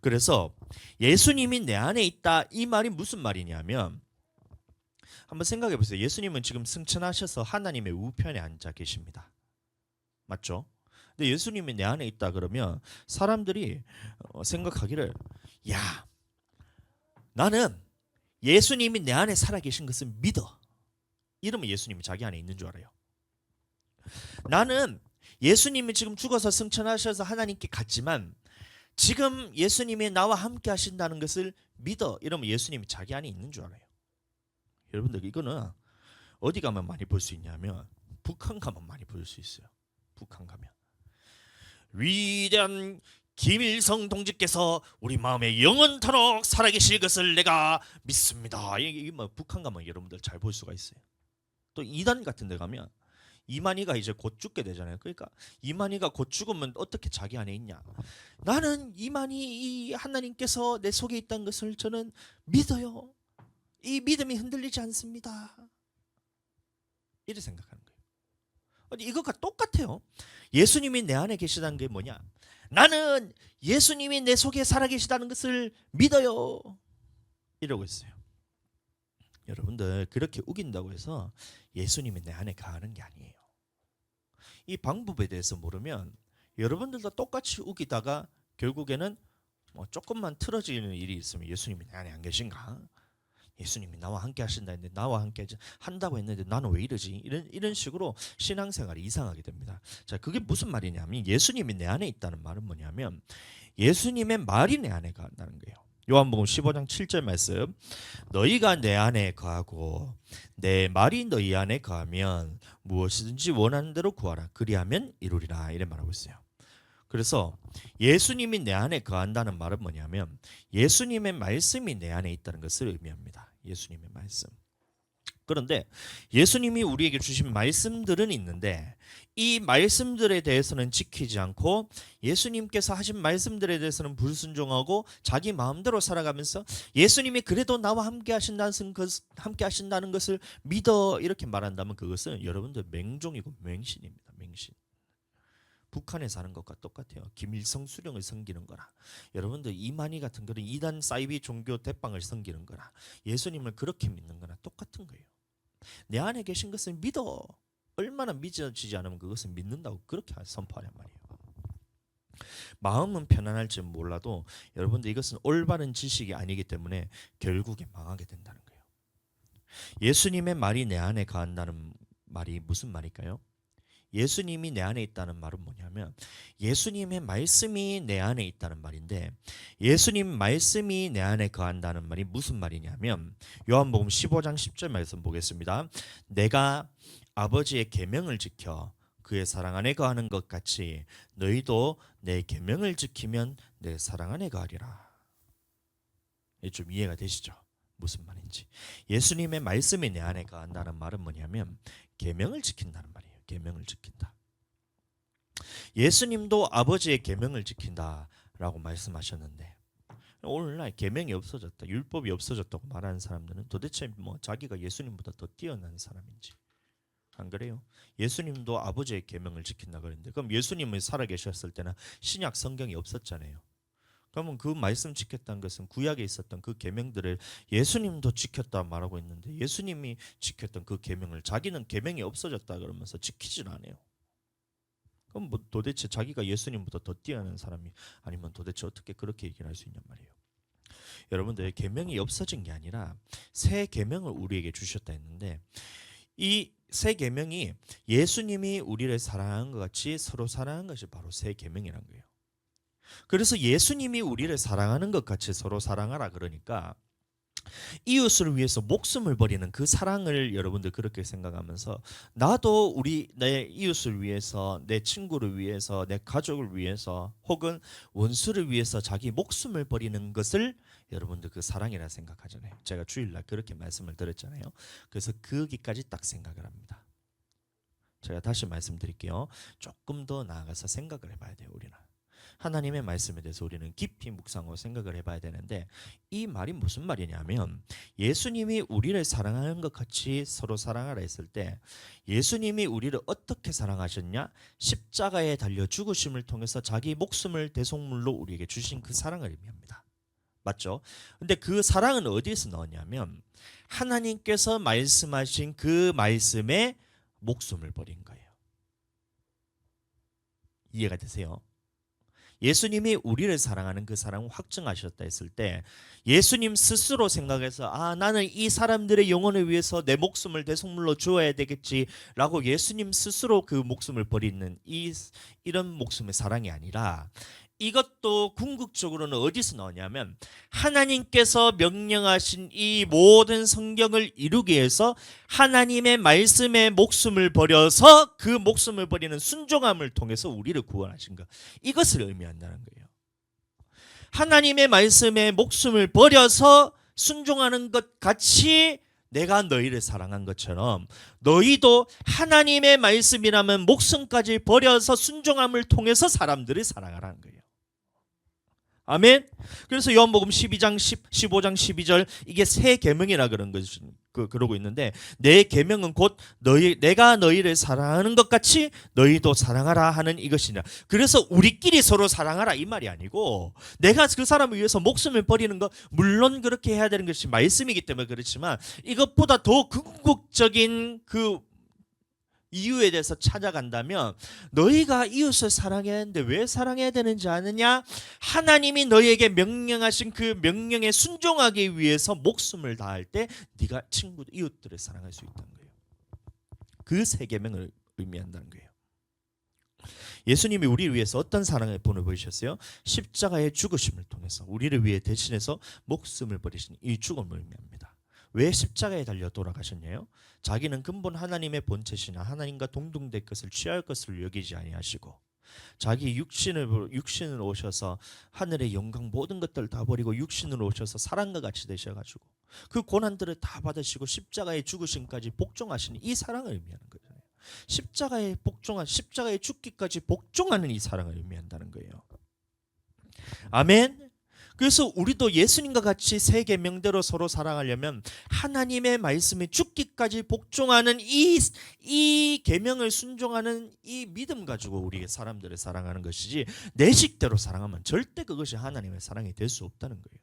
그래서 예수님이 내 안에 있다, 이 말이 무슨 말이냐면, 한번 생각해 보세요. 예수님은 지금 승천하셔서 하나님의 우편에 앉아 계십니다. 맞죠? 근데 예수님이 내 안에 있다 그러면 사람들이 생각하기를, 야, 나는 예수님이 내 안에 살아계신 것을 믿어. 이러면 예수님이 자기 안에 있는 줄 알아요. 나는 예수님이 지금 죽어서 승천하셔서 하나님께 갔지만 지금 예수님이 나와 함께 하신다는 것을 믿어. 이러면 예수님이 자기 안에 있는 줄 알아요. 여러분들, 이거는 어디 가면 많이 볼 수 있냐면 북한 가면 많이 볼 수 있어요. 북한 가면 위대한 김일성 동지께서 우리 마음에 영원토록 살아계실 것을 내가 믿습니다. 이게 뭐 북한 가면 여러분들 잘 볼 수가 있어요. 또 이단 같은 데 가면 이만희가 이제 곧 죽게 되잖아요. 그러니까 이만희가 곧 죽으면 어떻게 자기 안에 있냐? 나는 이만희, 이 하나님께서 내 속에 있다는 것을 저는 믿어요. 이 믿음이 흔들리지 않습니다. 이렇게 생각하는 거예요. 이것과 똑같아요. 예수님이 내 안에 계시다는 게 뭐냐? 나는 예수님이 내 속에 살아계시다는 것을 믿어요. 이러고 있어요. 여러분들, 그렇게 우긴다고 해서 예수님이 내 안에 가는 게 아니에요. 이 방법에 대해서 모르면 여러분들도 똑같이 우기다가 결국에는 조금만 틀어지는 일이 있으면 예수님이 내 안에 안 계신가? 예수님이 나와 함께 하신다 했는데, 나와 함께 한다고 했는데 나는 왜 이러지? 이런 식으로 신앙생활이 이상하게 됩니다. 자, 그게 무슨 말이냐면, 예수님이 내 안에 있다는 말은 뭐냐면 예수님의 말이 내 안에 간다는 거예요. 요한복음 15장 7절 말씀, 너희가 내 안에 거하고 내 말이 너희 안에 거하면 무엇이든지 원하는 대로 구하라. 그리하면 이루리라. 이래 말하고 있어요. 그래서 예수님이 내 안에 거한다는 말은 뭐냐면 예수님의 말씀이 내 안에 있다는 것을 의미합니다. 예수님의 말씀. 그런데 예수님이 우리에게 주신 말씀들은 있는데 이 말씀들에 대해서는 지키지 않고 예수님께서 하신 말씀들에 대해서는 불순종하고 자기 마음대로 살아가면서 예수님이 그래도 나와 함께 하신다는 것을 믿어, 이렇게 말한다면 그것은 여러분들 맹종이고 맹신입니다. 맹신. 북한에 사는 것과 똑같아요. 김일성 수령을 섬기는 거나 여러분들 이만희 같은 그런 이단 사이비 종교 대빵을 섬기는 거나 예수님을 그렇게 믿는 거나 똑같은 거예요. 내 안에 계신 것을 믿어. 얼마나 믿어지지 않으면 그것을 믿는다고 그렇게 선포하란 말이에요. 마음은 편안할지 몰라도 여러분들, 이것은 올바른 지식이 아니기 때문에 결국에 망하게 된다는 거예요. 예수님의 말이 내 안에 거한다는 말이 무슨 말일까요? 예수님이 내 안에 있다는 말은 뭐냐면 예수님의 말씀이 내 안에 있다는 말인데, 예수님 말씀이 내 안에 거한다는 말이 무슨 말이냐면 요한복음 15장 10절 말씀 보겠습니다. 내가 아버지의 계명을 지켜 그의 사랑 안에 거하는 것 같이 너희도 내 계명을 지키면 내 사랑 안에 거하리라. 좀 이해가 되시죠? 무슨 말인지. 예수님의 말씀이 내 안에 거한다는 말은 뭐냐면 계명을 지킨다는 말이에요. 계명을 지킨다. 예수님도 아버지의 계명을 지킨다라고 말씀하셨는데 오늘날 계명이 없어졌다, 율법이 없어졌다고 말하는 사람들은 도대체 자기가 예수님보다 더 뛰어난 사람인지, 안 그래요? 예수님도 아버지의 계명을 지킨다 그랬는데 그럼 예수님이 살아계셨을 때는 신약 성경이 없었잖아요. 그러면 그 말씀 지켰다는 것은 구약에 있었던 그 계명들을 예수님도 지켰다 말하고 있는데 예수님이 지켰던 그 계명을 자기는 계명이 없어졌다 그러면서 지키질 않아요. 그럼 도대체 자기가 예수님보다 더 뛰어난 사람이 아니면 도대체 어떻게 그렇게 얘기를 할 수 있냔 말이에요. 여러분들, 계명이 없어진 게 아니라 새 계명을 우리에게 주셨다 했는데 이 새 계명이 예수님이 우리를 사랑한 것 같이 서로 사랑한 것이 바로 새 계명이란 거예요. 그래서 예수님이 우리를 사랑하는 것 같이 서로 사랑하라 그러니까 이웃을 위해서 목숨을 버리는 그 사랑을 여러분들 그렇게 생각하면서 나도 내 이웃을 위해서, 내 친구를 위해서, 내 가족을 위해서 혹은 원수를 위해서 자기 목숨을 버리는 것을 여러분들 그 사랑이라 생각하잖아요. 제가 주일날 그렇게 말씀을 드렸잖아요. 그래서 거기까지 딱 생각을 합니다. 제가 다시 말씀드릴게요. 조금 더 나아가서 생각을 해봐야 돼요. 우리는 하나님의 말씀에 대해서 우리는 깊이 묵상하고 생각을 해봐야 되는데, 이 말이 무슨 말이냐면, 예수님이 우리를 사랑하는 것 같이 서로 사랑하라 했을 때, 예수님이 우리를 어떻게 사랑하셨냐? 십자가에 달려 죽으심을 통해서 자기 목숨을 대속물로 우리에게 주신 그 사랑을 의미합니다. 맞죠? 근데 그 사랑은 어디에서 나오냐면, 하나님께서 말씀하신 그 말씀에 목숨을 버린 거예요. 이해가 되세요? 예수님이 우리를 사랑하는 그 사랑을 확증하셨다 했을 때, 예수님 스스로 생각해서 나는 이 사람들의 영혼을 위해서 내 목숨을 대속물로 주어야 되겠지라고 예수님 스스로 그 목숨을 버리는 이런 목숨의 사랑이 아니라, 이것도 궁극적으로는 어디서 나오냐면, 하나님께서 명령하신 이 모든 성경을 이루기 위해서 하나님의 말씀에 목숨을 버려서 그 목숨을 버리는 순종함을 통해서 우리를 구원하신 것, 이것을 의미한다는 거예요. 하나님의 말씀에 목숨을 버려서 순종하는 것 같이 내가 너희를 사랑한 것처럼 너희도 하나님의 말씀이라면 목숨까지 버려서 순종함을 통해서 사람들을 사랑하라는 거예요. 아멘. 그래서 요한복음 12장 15장 12절, 이게 새 계명이라 그런 것이 그러고 있는데, 내 계명은 곧 내가 너희를 사랑하는 것 같이 너희도 사랑하라 하는 이것이냐. 그래서 우리끼리 서로 사랑하라 이 말이 아니고, 내가 그 사람을 위해서 목숨을 버리는 것, 물론 그렇게 해야 되는 것이 말씀이기 때문에 그렇지만, 이것보다 더 궁극적인 그 이유에 대해서 찾아간다면, 너희가 이웃을 사랑해야 하는데 왜 사랑해야 되는지 아느냐? 하나님이 너희에게 명령하신 그 명령에 순종하기 위해서 목숨을 다할 때 네가 이웃들을 사랑할 수 있다는 거예요. 그 세 계명을 의미한다는 거예요. 예수님이 우리를 위해서 어떤 사랑을 보내보셨어요? 십자가의 죽으심을 통해서 우리를 위해 대신해서 목숨을 버리신 이 죽음을 의미합니다. 왜 십자가에 달려 돌아가셨냐요? 자기는 근본 하나님의 본체시나 하나님과 동등될 것을 취할 것을 여기지 아니하시고, 자기 육신을 오셔서 하늘의 영광 모든 것들을 다 버리고 육신으로 오셔서 사람과 같이 되셔가지고 그 고난들을 다 받으시고 십자가의 죽으심까지 복종하시는 이 사랑을 의미하는 거예요. 십자가에 죽기까지 복종하는 이 사랑을 의미한다는 거예요. 아멘. 그래서 우리도 예수님과 같이 세 계명대로 서로 사랑하려면 하나님의 말씀에 죽기까지 복종하는 이 계명을 순종하는 이 믿음 가지고 우리 사람들을 사랑하는 것이지, 내 식대로 사랑하면 절대 그것이 하나님의 사랑이 될 수 없다는 거예요.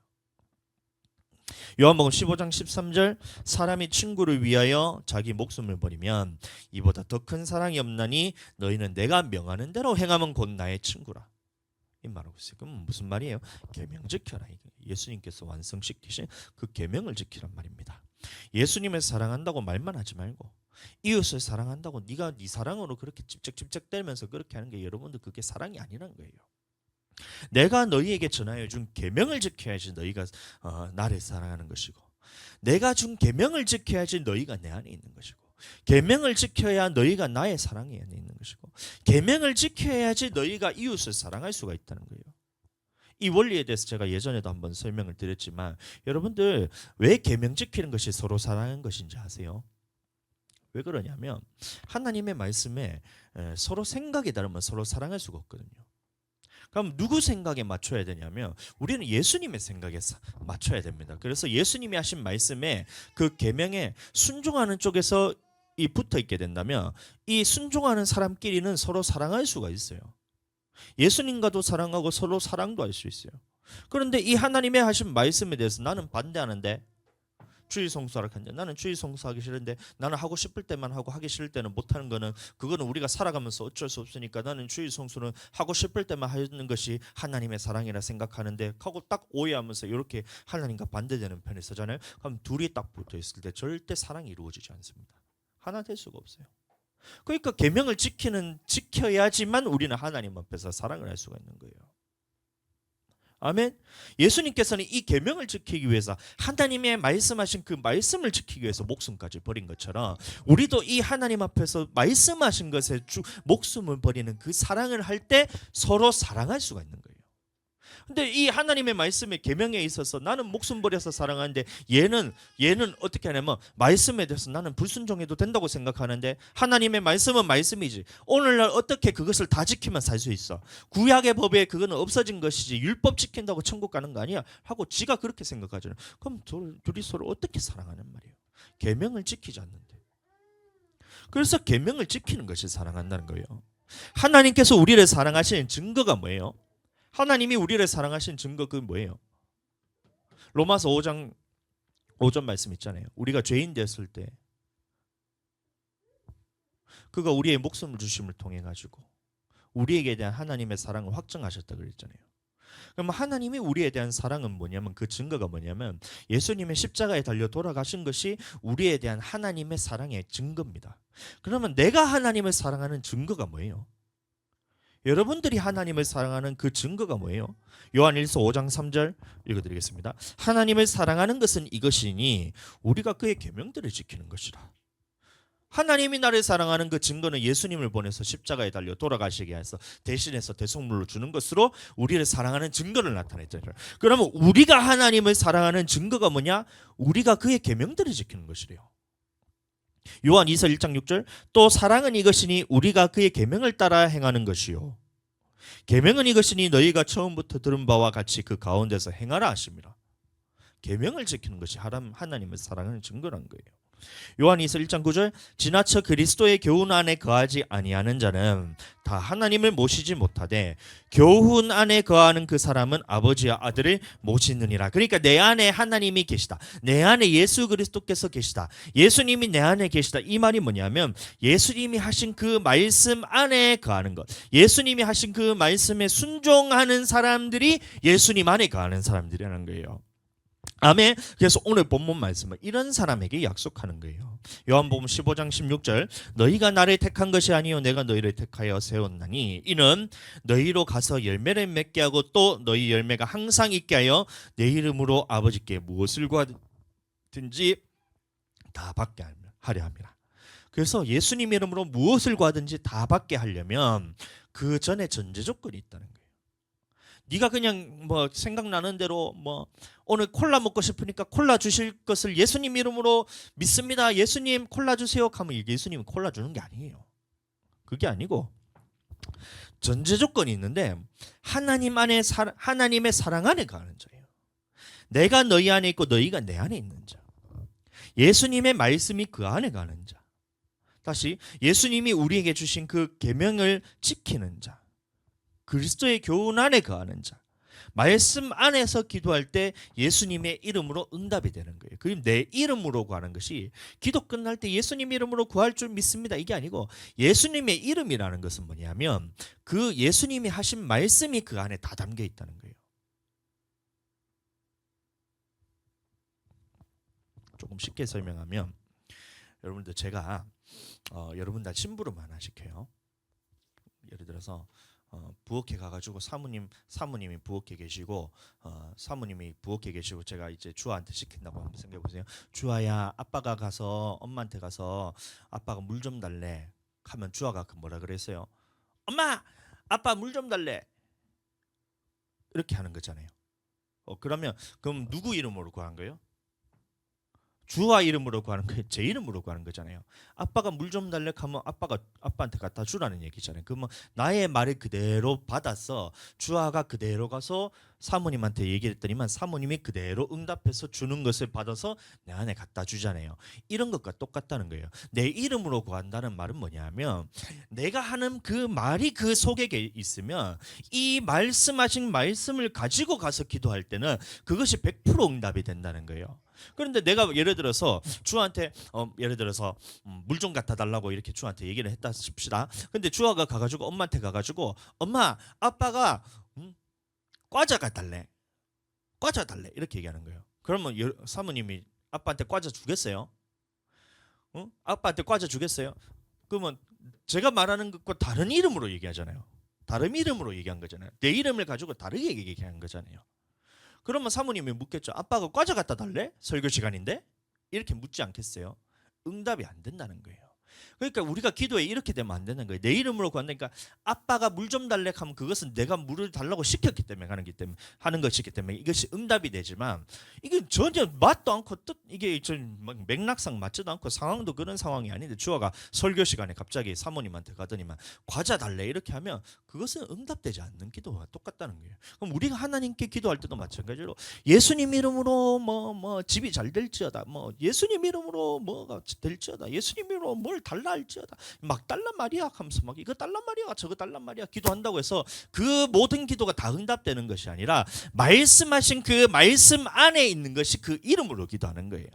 요한복음 15장 13절, 사람이 친구를 위하여 자기 목숨을 버리면 이보다 더 큰 사랑이 없나니 너희는 내가 명하는 대로 행하면 곧 나의 친구라. 이 말하고 있어요. 그럼 무슨 말이에요? 계명 지켜라. 예수님께서 완성시키신 그 계명을 지키란 말입니다. 예수님을 사랑한다고 말만 하지 말고, 이웃을 사랑한다고 네가 네 사랑으로 그렇게 찝쩍찝쩍대면서 그렇게 하는 게, 여러분들 그게 사랑이 아니란 거예요. 내가 너희에게 전하여 준 계명을 지켜야지 너희가 나를 사랑하는 것이고, 내가 준 계명을 지켜야지 너희가 내 안에 있는 것이고, 계명을 지켜야 너희가 나의 사랑에 있는 것이고, 계명을 지켜야지 너희가 이웃을 사랑할 수가 있다는 거예요. 이 원리에 대해서 제가 예전에도 한번 설명을 드렸지만, 여러분들 왜 계명 지키는 것이 서로 사랑하는 것인지 아세요? 왜 그러냐면, 하나님의 말씀에 서로 생각이 다르면 서로 사랑할 수가 없거든요. 그럼 누구 생각에 맞춰야 되냐면, 우리는 예수님의 생각에 맞춰야 됩니다. 그래서 예수님이 하신 말씀에 그 계명에 순종하는 쪽에서 붙어 있게 된다면, 이 순종하는 사람끼리는 서로 사랑할 수가 있어요. 예수님과도 사랑하고 서로 사랑도 할 수 있어요. 그런데 이 하나님의 하신 말씀에 대해서 나는 반대하는데, 주일 성수하라 하는데 나는 주일 성수하기 싫은데, 나는 하고 싶을 때만 하고 하기 싫을 때는 못하는 거는, 그거는 우리가 살아가면서 어쩔 수 없으니까 나는 주일 성수는 하고 싶을 때만 하는 것이 하나님의 사랑이라 생각하는데 하고 딱 오해하면서 이렇게 하나님과 반대되는 편에 서잖아요. 그럼 둘이 딱 붙어 있을 때 절대 사랑이 이루어지지 않습니다. 하나 될 수가 없어요. 그러니까 계명을 지켜야지만 우리는 하나님 앞에서 사랑을 할 수가 있는 거예요. 아멘. 예수님께서는 이 계명을 지키기 위해서, 하나님의 말씀하신 그 말씀을 지키기 위해서 목숨까지 버린 것처럼, 우리도 이 하나님 앞에서 말씀하신 것에 목숨을 버리는 그 사랑을 할 때 서로 사랑할 수가 있는 거예요. 근데 이 하나님의 말씀의 계명에 있어서 나는 목숨 버려서 사랑하는데 얘는 어떻게 하냐면 말씀에 대해서 나는 불순종해도 된다고 생각하는데 하나님의 말씀은 말씀이지. 오늘날 어떻게 그것을 다 지키면 살 수 있어? 구약의 법에 그거는 없어진 것이지 율법 지킨다고 천국 가는 거 아니야? 하고 지가 그렇게 생각하잖아요. 그럼 둘이 서로 어떻게 사랑하는 말이에요? 계명을 지키지 않는데. 그래서 계명을 지키는 것이 사랑한다는 거예요. 하나님께서 우리를 사랑하시는 증거가 뭐예요? 하나님이 우리를 사랑하신 증거 그 뭐예요? 로마서 5장 5절 말씀 있잖아요. 우리가 죄인 되었을 때 그가 우리의 목숨을 주심을 통해 가지고 우리에게 대한 하나님의 사랑을 확증하셨다 그랬잖아요. 그럼 하나님이 우리에 대한 사랑은 뭐냐면 그 증거가 뭐냐면 예수님의 십자가에 달려 돌아가신 것이 우리에 대한 하나님의 사랑의 증거입니다. 그러면 내가 하나님을 사랑하는 증거가 뭐예요? 여러분들이 하나님을 사랑하는 그 증거가 뭐예요? 요한일서 5장 3절 읽어드리겠습니다. 하나님을 사랑하는 것은 이것이니 우리가 그의 계명들을 지키는 것이라. 하나님이 나를 사랑하는 그 증거는 예수님을 보내서 십자가에 달려 돌아가시게 해서 대신해서 대속물로 주는 것으로 우리를 사랑하는 증거를 나타냈잖아요. 그러면 우리가 하나님을 사랑하는 증거가 뭐냐? 우리가 그의 계명들을 지키는 것이래요. 요한 2서 1장 6절 또 사랑은 이것이니 우리가 그의 계명을 따라 행하는 것이요 계명은 이것이니 너희가 처음부터 들은 바와 같이 그 가운데서 행하라 하심이라. 계명을 지키는 것이 하나님을 사랑하는 증거란 거예요. 요한 2서 1장 9절 지나쳐 그리스도의 교훈 안에 거하지 아니하는 자는 다 하나님을 모시지 못하되 교훈 안에 거하는 그 사람은 아버지와 아들을 모시느니라. 그러니까 내 안에 하나님이 계시다. 내 안에 예수 그리스도께서 계시다. 예수님이 내 안에 계시다. 이 말이 뭐냐면 예수님이 하신 그 말씀 안에 거하는 것. 예수님이 하신 그 말씀에 순종하는 사람들이 예수님 안에 거하는 사람들이라는 거예요. 아멘. 그래서 오늘 본문 말씀은 이런 사람에게 약속하는 거예요. 요한복음 15장 16절 너희가 나를 택한 것이 아니요 내가 너희를 택하여 세웠나니 이는 너희로 가서 열매를 맺게 하고 또 너희 열매가 항상 있게 하여 내 이름으로 아버지께 무엇을 구하든지 다 받게 하려 함이라. 그래서 예수님 이름으로 무엇을 구하든지 다 받게 하려면 그 전에 전제 조건이 있다는 거예요. 네가 그냥 뭐 생각나는 대로 뭐 오늘 콜라 먹고 싶으니까 콜라 주실 것을 예수님 이름으로 믿습니다. 예수님 콜라 주세요. 하면 예수님은 콜라 주는 게 아니에요. 그게 아니고 전제 조건이 있는데 하나님 안에 하나님의 사랑 안에 거하는 자예요. 내가 너희 안에 있고 너희가 내 안에 있는 자. 예수님의 말씀이 그 안에 거하는 자. 다시 예수님이 우리에게 주신 그 계명을 지키는 자. 그리스도의 교훈 안에 거하는 자. 말씀 안에서 기도할 때 예수님의 이름으로 응답이 되는 거예요. 그럼 내 이름으로 구하는 것이 기도 끝날 때 예수님 이름으로 구할 줄 믿습니다. 이게 아니고 예수님의 이름이라는 것은 뭐냐면 그 예수님이 하신 말씀이 그 안에 다 담겨 있다는 거예요. 조금 쉽게 설명하면 여러분들 제가 여러분들 심부름 하나 시켜요. 예를 들어서 부엌에 가가지고 사모님이 부엌에 계시고 사모님이 부엌에 계시고 제가 이제 주아한테 시킨다고 한번 생각해 보세요. 주아야, 아빠가 가서 엄마한테 가서 아빠가 물 좀 달래 하면 주아가 뭐라 그랬어요? 엄마, 아빠 물 좀 달래. 이렇게 하는 거잖아요. 그럼 누구 이름으로 구한 거예요? 주아 이름으로 구하는 거예요? 제 이름으로 구하는 거잖아요. 아빠가 물 좀 달래 하면 아빠가 아빠한테 갖다 주라는 얘기잖아요. 그러면 나의 말을 그대로 받아서 주아가 그대로 가서 사모님한테 얘기를 했더니만 사모님이 그대로 응답해서 주는 것을 받아서 내 안에 갖다 주잖아요. 이런 것과 똑같다는 거예요. 내 이름으로 구한다는 말은 뭐냐면 내가 하는 그 말이 그 속에 있으면 이 말씀하신 말씀을 가지고 가서 기도할 때는 그것이 100% 응답이 된다는 거예요. 그런데 내가 예를 들어서 주한테 예를 들어서 물 좀 갖다 달라고 이렇게 주한테 얘기를 했다 칩시다. 근데 주아가 가가지고 엄마한테 가가지고 엄마, 아빠가 과자 갖다 달래, 과자 달래 이렇게 얘기하는 거예요. 그러면 사모님이 아빠한테 과자 주겠어요? 아빠한테 과자 주겠어요? 그러면 제가 말하는 것과 다른 이름으로 얘기하잖아요. 다른 이름으로 얘기한 거잖아요. 내 이름을 가지고 다르게 얘기한 거잖아요. 그러면 사모님이 묻겠죠. 아빠가 과자 갖다 달래? 설교 시간인데? 이렇게 묻지 않겠어요? 응답이 안 된다는 거예요. 그러니까 우리가 기도에 이렇게 되면 안 되는 거예요. 내 이름으로 구한다니까 아빠가 물 좀 달래 하면 그것은 내가 물을 달라고 시켰기 때문에 하는 것이기 때문에 이것이 응답이 되지만 이게 전혀 맞도 않고 이게 좀 맥락상 맞지도 않고 상황도 그런 상황이 아닌데 주아가 설교 시간에 갑자기 사모님한테 가더니만 과자 달래 이렇게 하면 그것은 응답되지 않는 기도와 똑같다는 거예요. 그럼 우리가 하나님께 기도할 때도 마찬가지로 예수님 이름으로 뭐 집이 잘 될지어다, 뭐 예수님 이름으로 뭐가 될지어다, 예수님 이름으로 뭘 달라 할지어다, 막 달란 말이야 하면서 막 이거 달란 말이야 저거 달란 말이야 기도한다고 해서 그 모든 기도가 다 응답되는 것이 아니라 말씀하신 그 말씀 안에 있는 것이 그 이름으로 기도하는 거예요.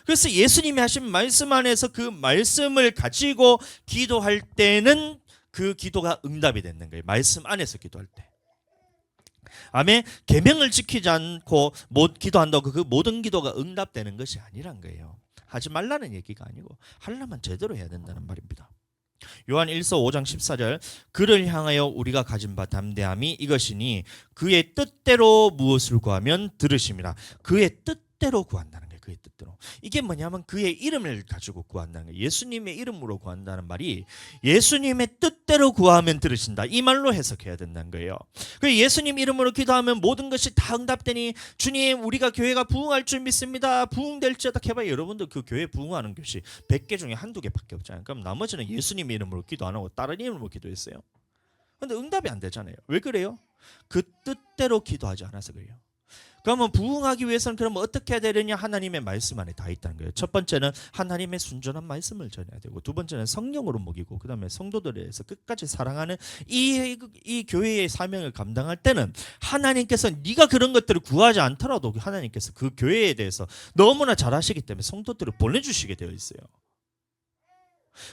그래서 예수님이 하신 말씀 안에서 그 말씀을 가지고 기도할 때는 그 기도가 응답이 되는 거예요. 말씀 안에서 기도할 때. 아멘. 계명을 지키지 않고 못 기도한다고 그 모든 기도가 응답되는 것이 아니란 거예요. 하지 말라는 얘기가 아니고 하려면 제대로 해야 된다는 말입니다. 요한 1서 5장 14절 그를 향하여 우리가 가진 바 담대함이 이것이니 그의 뜻대로 무엇을 구하면 들으심이라. 그의 뜻대로 구한다는 거예요. 그의 뜻대로. 이게 뭐냐면 그의 이름을 가지고 구한다는 거예요. 예수님의 이름으로 구한다는 말이 예수님의 뜻대로 구하면 들으신다. 이 말로 해석해야 된다는 거예요. 그 예수님 이름으로 기도하면 모든 것이 다 응답되니 주님 우리가 교회가 부흥할 줄 믿습니다. 부흥될지어다 해봐요. 여러분들 그 교회 부흥하는 것이 100개 중에 한두 개밖에 없잖아요. 그럼 나머지는 예수님 이름으로 기도 안 하고 다른 이름으로 기도했어요. 근데 응답이 안 되잖아요. 왜 그래요? 그 뜻대로 기도하지 않아서 그래요. 그러면 부흥하기 위해서는 그러면 어떻게 해야 되느냐? 하나님의 말씀 안에 다 있다는 거예요. 첫 번째는 하나님의 순전한 말씀을 전해야 되고, 두 번째는 성령으로 먹이고, 그 다음에 성도들에 대해서 끝까지 사랑하는 이 교회의 사명을 감당할 때는 하나님께서 네가 그런 것들을 구하지 않더라도 하나님께서 그 교회에 대해서 너무나 잘하시기 때문에 성도들을 보내주시게 되어 있어요.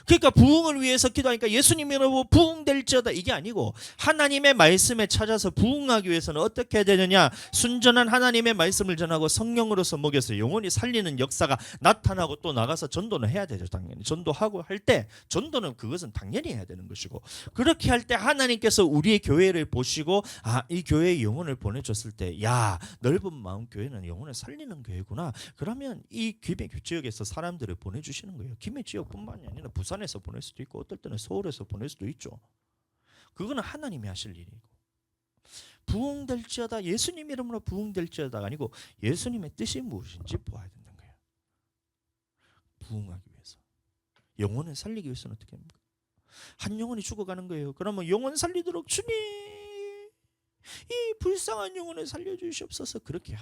그러니까 부흥을 위해서 기도하니까 예수님 이름으로 부흥될지어다 이게 아니고 하나님의 말씀에 찾아서 부흥하기 위해서는 어떻게 해야 되느냐? 순전한 하나님의 말씀을 전하고 성령으로서 먹여서 영혼이 살리는 역사가 나타나고 또 나가서 전도는 해야 되죠. 당연히 전도하고 할 때 전도는 그것은 당연히 해야 되는 것이고 그렇게 할 때 하나님께서 우리의 교회를 보시고 이 교회에 영혼을 보내줬을 때 야 넓은 마음 교회는 영혼을 살리는 교회구나. 그러면 이 김해 지역에서 사람들을 보내주시는 거예요. 김해 지역뿐만이 아니라 부산에서 보낼 수도 있고 어떨 때는 서울에서 보낼 수도 있죠. 그거는 하나님이 하실 일이고 부흥될지어다 예수님 이름으로 부흥될지어다가 아니고 예수님의 뜻이 무엇인지 보아야 된다는 거예요. 부흥하기 위해서 영혼을 살리기 위해서는 어떻게 합니까? 한 영혼이 죽어가는 거예요. 그러면 영혼 살리도록 주님 이 불쌍한 영혼을 살려주시옵소서. 그렇게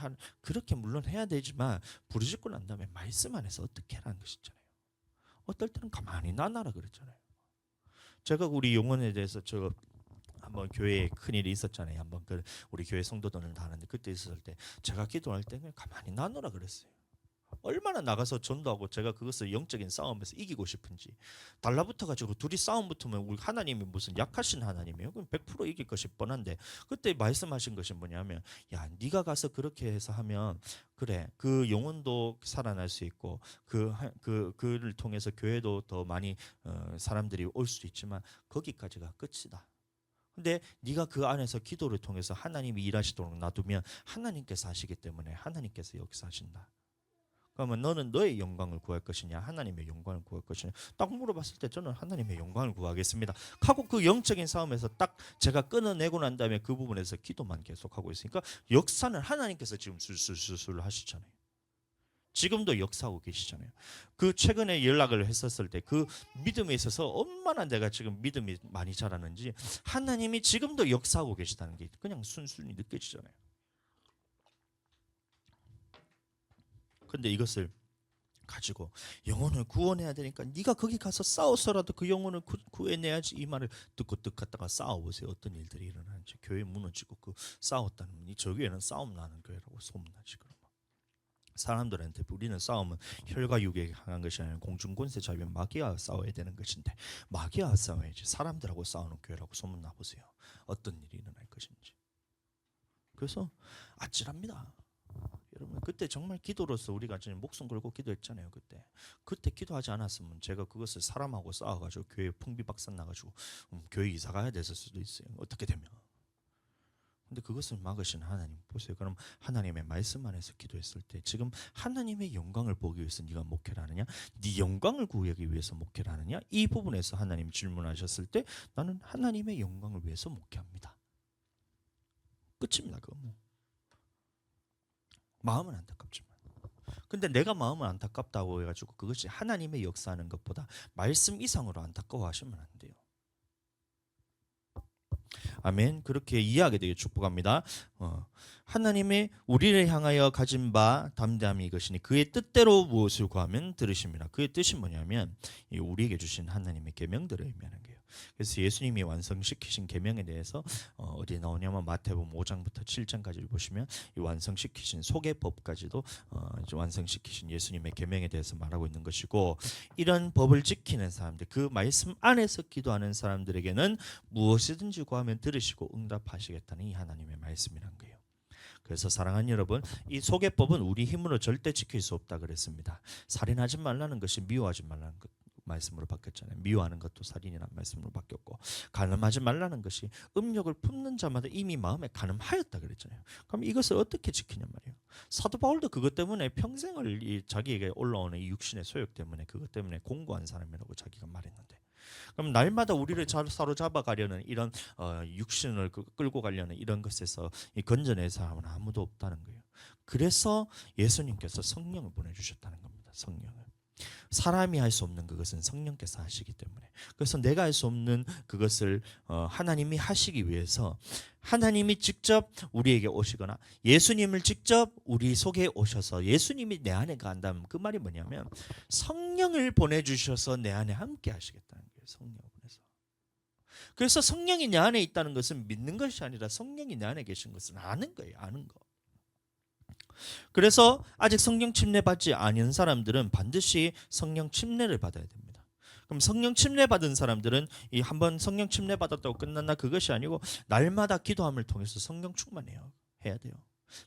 물론 해야 되지만 부르짖고 난 다음에 말씀 안에서 어떻게 하라는 것이잖아요. 어떨 때는 가만히 놔놔라 그랬잖아요. 제가 우리 영혼에 대해서 한번 교회에 큰일이 있었잖아요. 한번 우리 교회 성도들을 다 하는데 그때 있었을 때 제가 기도할 때 그냥 가만히 놔놓으라 그랬어요. 얼마나 나가서 전도하고 제가 그것을 영적인 싸움에서 이기고 싶은지 달라붙어가지고 둘이 싸움 붙으면 우리 하나님이 무슨 약하신 하나님이에요? 그럼 100% 이길 것이 뻔한데 그때 말씀하신 것이 뭐냐면 야 네가 가서 그렇게 해서 하면 그래 그 영혼도 살아날 수 있고 그를 통해서 교회도 더 많이 사람들이 올 수 있지만 거기까지가 끝이다. 근데 네가 그 안에서 기도를 통해서 하나님이 일하시도록 놔두면 하나님께서 하시기 때문에 하나님께서 여기서 하신다. 그러면 너는 너의 영광을 구할 것이냐 하나님의 영광을 구할 것이냐 딱 물어봤을 때 저는 하나님의 영광을 구하겠습니다 하고 그 영적인 싸움에서 딱 제가 끊어내고 난 다음에 그 부분에서 기도만 계속하고 있으니까 역사는 하나님께서 지금 술술술술 하시잖아요. 지금도 역사하고 계시잖아요. 그 최근에 연락을 했었을 때 그 믿음에 있어서 얼마나 내가 지금 믿음이 많이 자라는지 하나님이 지금도 역사하고 계시다는 게 그냥 순순히 느껴지잖아요. 근데 이것을 가지고 영혼을 구원해야 되니까 네가 거기 가서 싸워서라도 그 영혼을 구해내야지 이 말을 듣고 뜻 갖다가 싸워보세요. 어떤 일들이 일어나는지. 교회 무너지고 그 싸웠다는 저 교회는 싸움 나는 교회라고 소문나지. 그러면 사람들한테 우리는 싸움은 혈과 육에 향한 것이 아니라 공중권세 자유의 마귀와 싸워야 되는 것인데 마귀와 싸워야지 사람들하고 싸우는 교회라고 소문나보세요. 어떤 일이 일어날 것인지. 그래서 아찔합니다. 여러분 그때 정말 기도로서 우리가 목숨 걸고 기도했잖아요. 그때 기도하지 않았으면 제가 그것을 사람하고 싸워가지고 교회 풍비박산 나가지고 교회 이사 가야 됐을 수도 있어요. 어떻게 되면. 근데 그것을 막으신 하나님 보세요. 그럼 하나님의 말씀 안에서 기도했을 때 지금 하나님의 영광을 보기 위해서 네가 목회를 하느냐, 네 영광을 구하기 위해서 목회를 하느냐, 이 부분에서 하나님 질문하셨을 때 나는 하나님의 영광을 위해서 목회합니다. 끝입니다. 그거 뭐. 마음은 안타깝지만. 근데 내가 마음은 안타깝다고 해가지고 그것이 하나님의 역사하는 것보다 말씀 이상으로 안타까워하시면 안 돼요. 아멘. 그렇게 이해하게 되길 축복합니다. 하나님의 우리를 향하여 가진 바 담대함이 이것이니 그의 뜻대로 무엇을 구하면 들으십니다. 그의 뜻이 뭐냐면 우리에게 주신 하나님의 계명들을 의미하는 거예요. 그래서 예수님이 완성시키신 계명에 대해서 어디에 나오냐면 마태복음 5장부터 7장까지를 보시면 이 완성시키신 소개법까지도 완성시키신 예수님의 계명에 대해서 말하고 있는 것이고, 이런 법을 지키는 사람들, 그 말씀 안에서 기도하는 사람들에게는 무엇이든지 구하면 들으시고 응답하시겠다는 이 하나님의 말씀이란 거예요. 그래서 사랑하는 여러분, 이 소개법은 우리 힘으로 절대 지킬 수 없다 그랬습니다. 살인하지 말라는 것이 미워하지 말라는 것 말씀으로 바뀌었잖아요. 미워하는 것도 살인이라는 말씀으로 바뀌었고, 간음하지 말라는 것이 음욕을 품는 자마다 이미 마음에 간음하였다 그랬잖아요. 그럼 이것을 어떻게 지키냔 말이에요. 사도 바울도 그것 때문에 평생을 이 자기에게 올라오는 이 육신의 소욕 때문에 그것 때문에 공고한 사람이라고 자기가 말했는데, 그럼 날마다 우리를 사로잡아 가려는 이런 육신을 끌고 가려는 이런 것에서 건져낼 사람은 아무도 없다는 거예요. 그래서 예수님께서 성령을 보내주셨다는 겁니다. 성령을. 사람이 할 수 없는 그것은 성령께서 하시기 때문에, 그래서 내가 할 수 없는 그것을 하나님이 하시기 위해서 하나님이 직접 우리에게 오시거나 예수님을 직접 우리 속에 오셔서 예수님이 내 안에 간다면 그 말이 뭐냐면 성령을 보내주셔서 내 안에 함께 하시겠다는 거예요. 성령을 보내서. 그래서 성령이 내 안에 있다는 것은 믿는 것이 아니라 성령이 내 안에 계신 것은 아는 거예요. 아는 거. 그래서 아직 성령 침례 받지 않은 사람들은 반드시 성령 침례를 받아야 됩니다. 그럼 성령 침례 받은 사람들은 이 한번 성령 침례 받았다고 끝났나, 그것이 아니고 날마다 기도함을 통해서 성령 충만해요. 해야 돼요.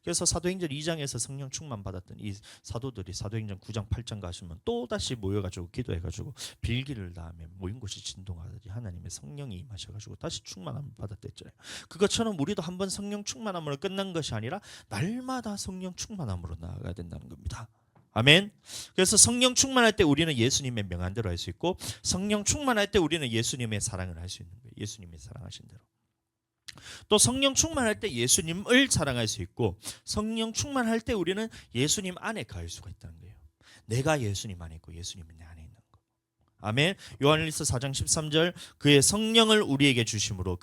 그래서 사도행전 2장에서 성령 충만 받았던 이 사도들이 사도행전 9장 8장 가시면 또다시 모여가지고 기도해가지고 빌기를 다음에 모인 곳이 진동하더니 하나님의 성령이 임하셔가지고 다시 충만함을 받았댔잖아요. 그것처럼 우리도 한번 성령 충만함으로 끝난 것이 아니라 날마다 성령 충만함으로 나아가야 된다는 겁니다. 아멘. 그래서 성령 충만할 때 우리는 예수님의 명한대로 할 수 있고, 성령 충만할 때 우리는 예수님의 사랑을 할 수 있는 거예요. 예수님이 사랑하신 대로. 또 성령 충만할 때 예수님을 사랑할 수 있고, 성령 충만할 때 우리는 예수님 안에 갈 수가 있다는 거예요. 내가 예수님 안에 있고 예수님은 내 안에 있는 거. 아멘. 요한일서 4장 13절 그의 성령을 우리에게 주심으로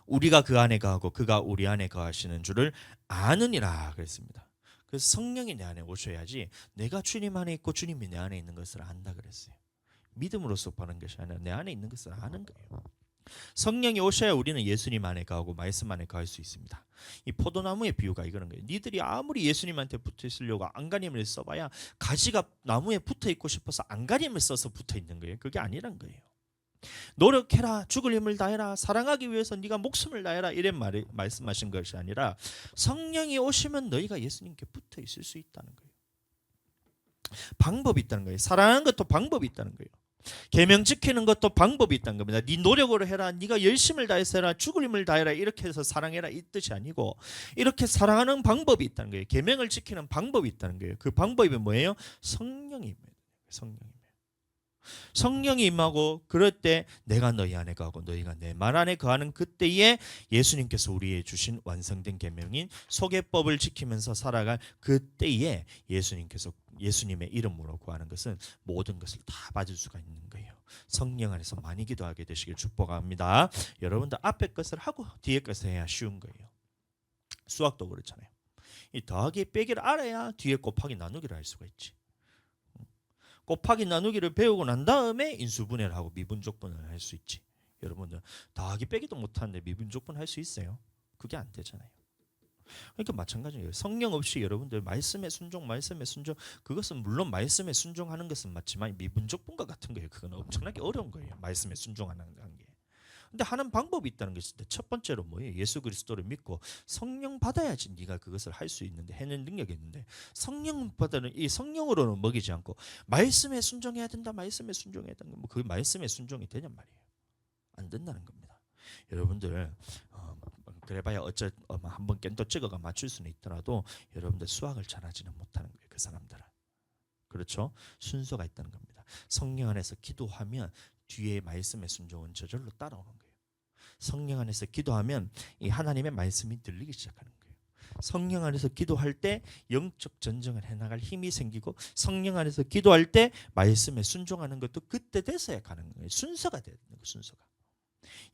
우리가 그 안에 거하고 그가 우리 안에 거하시는 줄을 아느니라 그랬습니다. 그래서 성령이 내 안에 오셔야지 내가 주님 안에 있고 주님이 내 안에 있는 것을 안다 그랬어요. 믿음으로써 바른 것이 아니라 내 안에 있는 것을 아는 거예요. 성령이 오셔야 우리는 예수님 안에 거하고 말씀 안에 거할 수 있습니다. 이 포도나무의 비유가 이거는 거예요. 니들이 아무리 예수님한테 붙어 있으려고 안간힘을 써봐야 가지가 나무에 붙어 있고 싶어서 안간힘을 써서 붙어 있는 거예요. 그게 아니란 거예요. 노력해라, 죽을 힘을 다해라, 사랑하기 위해서 네가 목숨을 다해라, 이런 말씀하신 것이 아니라 성령이 오시면 너희가 예수님께 붙어 있을 수 있다는 거예요. 방법이 있다는 거예요. 사랑하는 것도 방법이 있다는 거예요. 계명 지키는 것도 방법이 있다는 겁니다. 네 노력으로 해라, 네가 열심을 다해서 해라, 죽을 힘을 다해라, 이렇게 해서 사랑해라 이 뜻이 아니고, 이렇게 사랑하는 방법이 있다는 거예요. 계명을 지키는 방법이 있다는 거예요. 그 방법이 뭐예요? 성령이 임하고, 그럴 때 내가 너희 안에 거하고 너희가 내 말 안에 거하는 그때에 예수님께서 우리에게 주신 완성된 계명인 소개법을 지키면서 살아갈 그때에 예수님께서 예수님의 이름으로 구하는 것은 모든 것을 다 받을 수가 있는 거예요. 성령 안에서 많이 기도하게 되시길 축복합니다. 여러분들 앞에 것을 하고 뒤에 것을 해야 쉬운 거예요. 수학도 그렇잖아요. 이 더하기 빼기를 알아야 뒤에 곱하기 나누기를 할 수가 있지. 곱하기 나누기를 배우고 난 다음에 인수분해를 하고 미분족분을 할 수 있지. 여러분들 더하기 빼기도 못하는데 미분족분 할 수 있어요? 그게 안 되잖아요. 그러니까 마찬가지예요. 성령 없이 여러분들 말씀에 순종, 그것은 물론 말씀에 순종하는 것은 맞지만 미분족분과 같은 거예요. 그건 엄청나게 어려운 거예요. 말씀에 순종하는 게. 근데 하는 방법이 있다는 게 있는데, 첫 번째로 뭐예요? 예수 그리스도를 믿고 성령 받아야지 네가 그것을 할 수 있는데, 해낼 능력이 있는데, 성령 받아는 이 성령으로는 먹이지 않고 말씀에 순종해야 된다, 말씀에 순종해야 된다. 뭐 그 말씀에 순종이 되냔 말이에요. 안 된다는 겁니다. 여러분들 그래봐야 한번 깬또 찍어가 맞출 수는 있더라도 여러분들 수학을 잘하지는 못하는 거예요. 그 사람들은. 그렇죠? 순서가 있다는 겁니다. 성령 안에서 기도하면 뒤에 말씀의 순종은 저절로 따라오는 거예요. 성령 안에서 기도하면 이 하나님의 말씀이 들리기 시작하는 거예요. 성령 안에서 기도할 때 영적 전쟁을 해나갈 힘이 생기고, 성령 안에서 기도할 때 말씀에 순종하는 것도 그때 돼서야 가는 거예요. 순서가 되는 거예요. 순서가.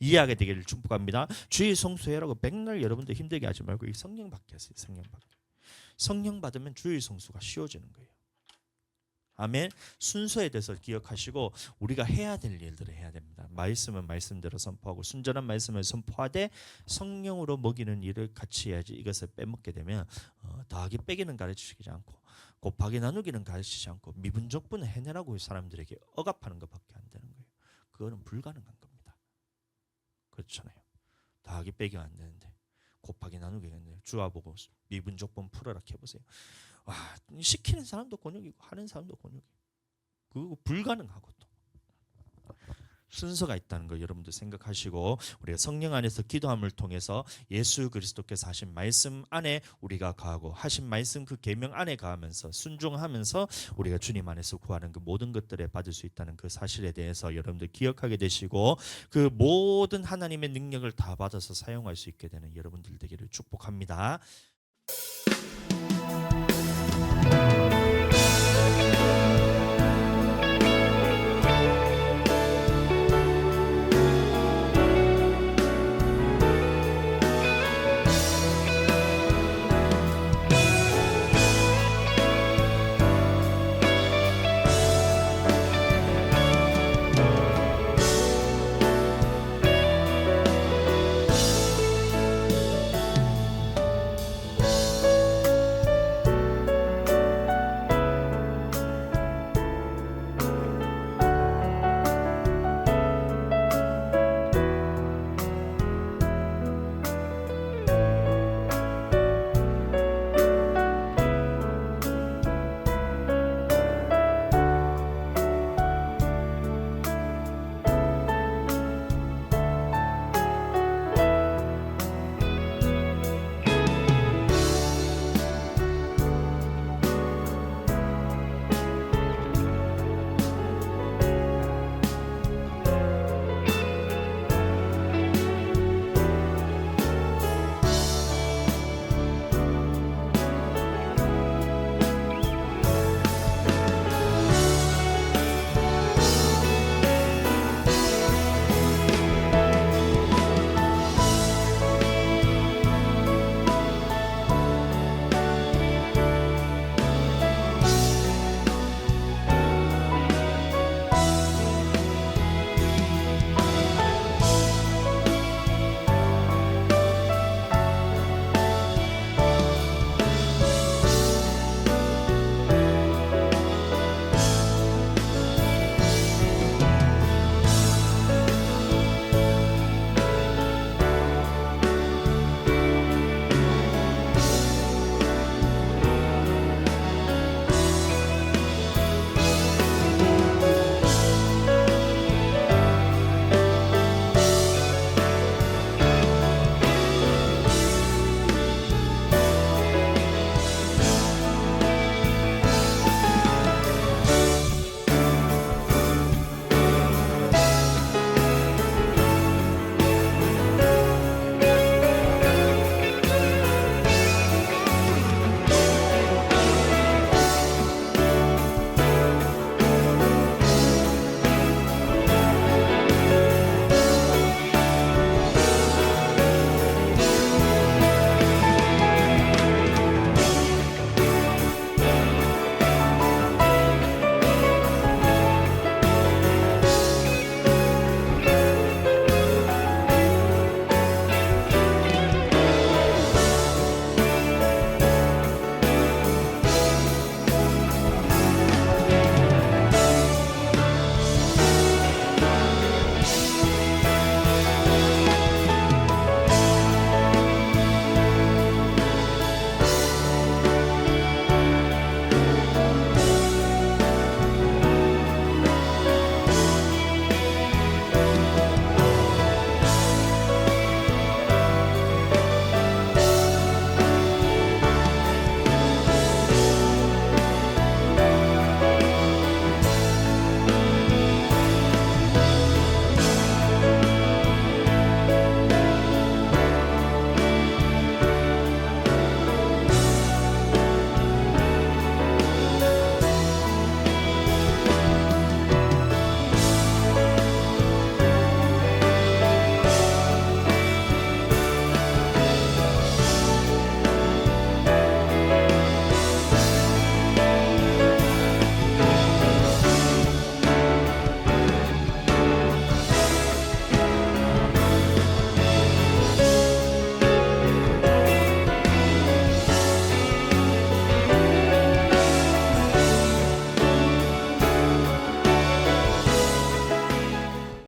이해하게 되기를 축복합니다. 주의 성수해라고 백날 여러분들 힘들게 하지 말고 이 성령 받게 하세요. 성령 받게. 성령 받으면 주의 성수가 쉬워지는 거예요. 아멘. 순서에 대해서 기억하시고 우리가 해야 될 일들을 해야 됩니다. 말씀은 말씀대로 선포하고 순전한 말씀을 선포하되 성령으로 먹이는 일을 같이 해야지. 이것을 빼먹게 되면 더하기 빼기는 가르치지 않고 곱하기 나누기는 가르치지 않고 미분적분을 해내라고 사람들에게 억압하는 것밖에 안 되는 거예요. 그거는 불가능한 겁니다. 그렇잖아요. 더하기 빼기가 안 되는데 곱하기 나누기가 안 돼요. 주와보고 미분적분 풀어라 해보세요. 와, 시키는 사람도 곤욕이고 하는 사람도 곤욕이고 그거 불가능하고 또 순서가 있다는 거 여러분들 생각하시고 우리가 성령 안에서 기도함을 통해서 예수 그리스도께서 하신 말씀 안에 우리가 가고 하신 말씀 그 계명 안에 가면서 순종하면서 우리가 주님 안에서 구하는 그 모든 것들에 받을 수 있다는 그 사실에 대해서 여러분들 기억하게 되시고 그 모든 하나님의 능력을 다 받아서 사용할 수 있게 되는 여러분들 되기를 축복합니다.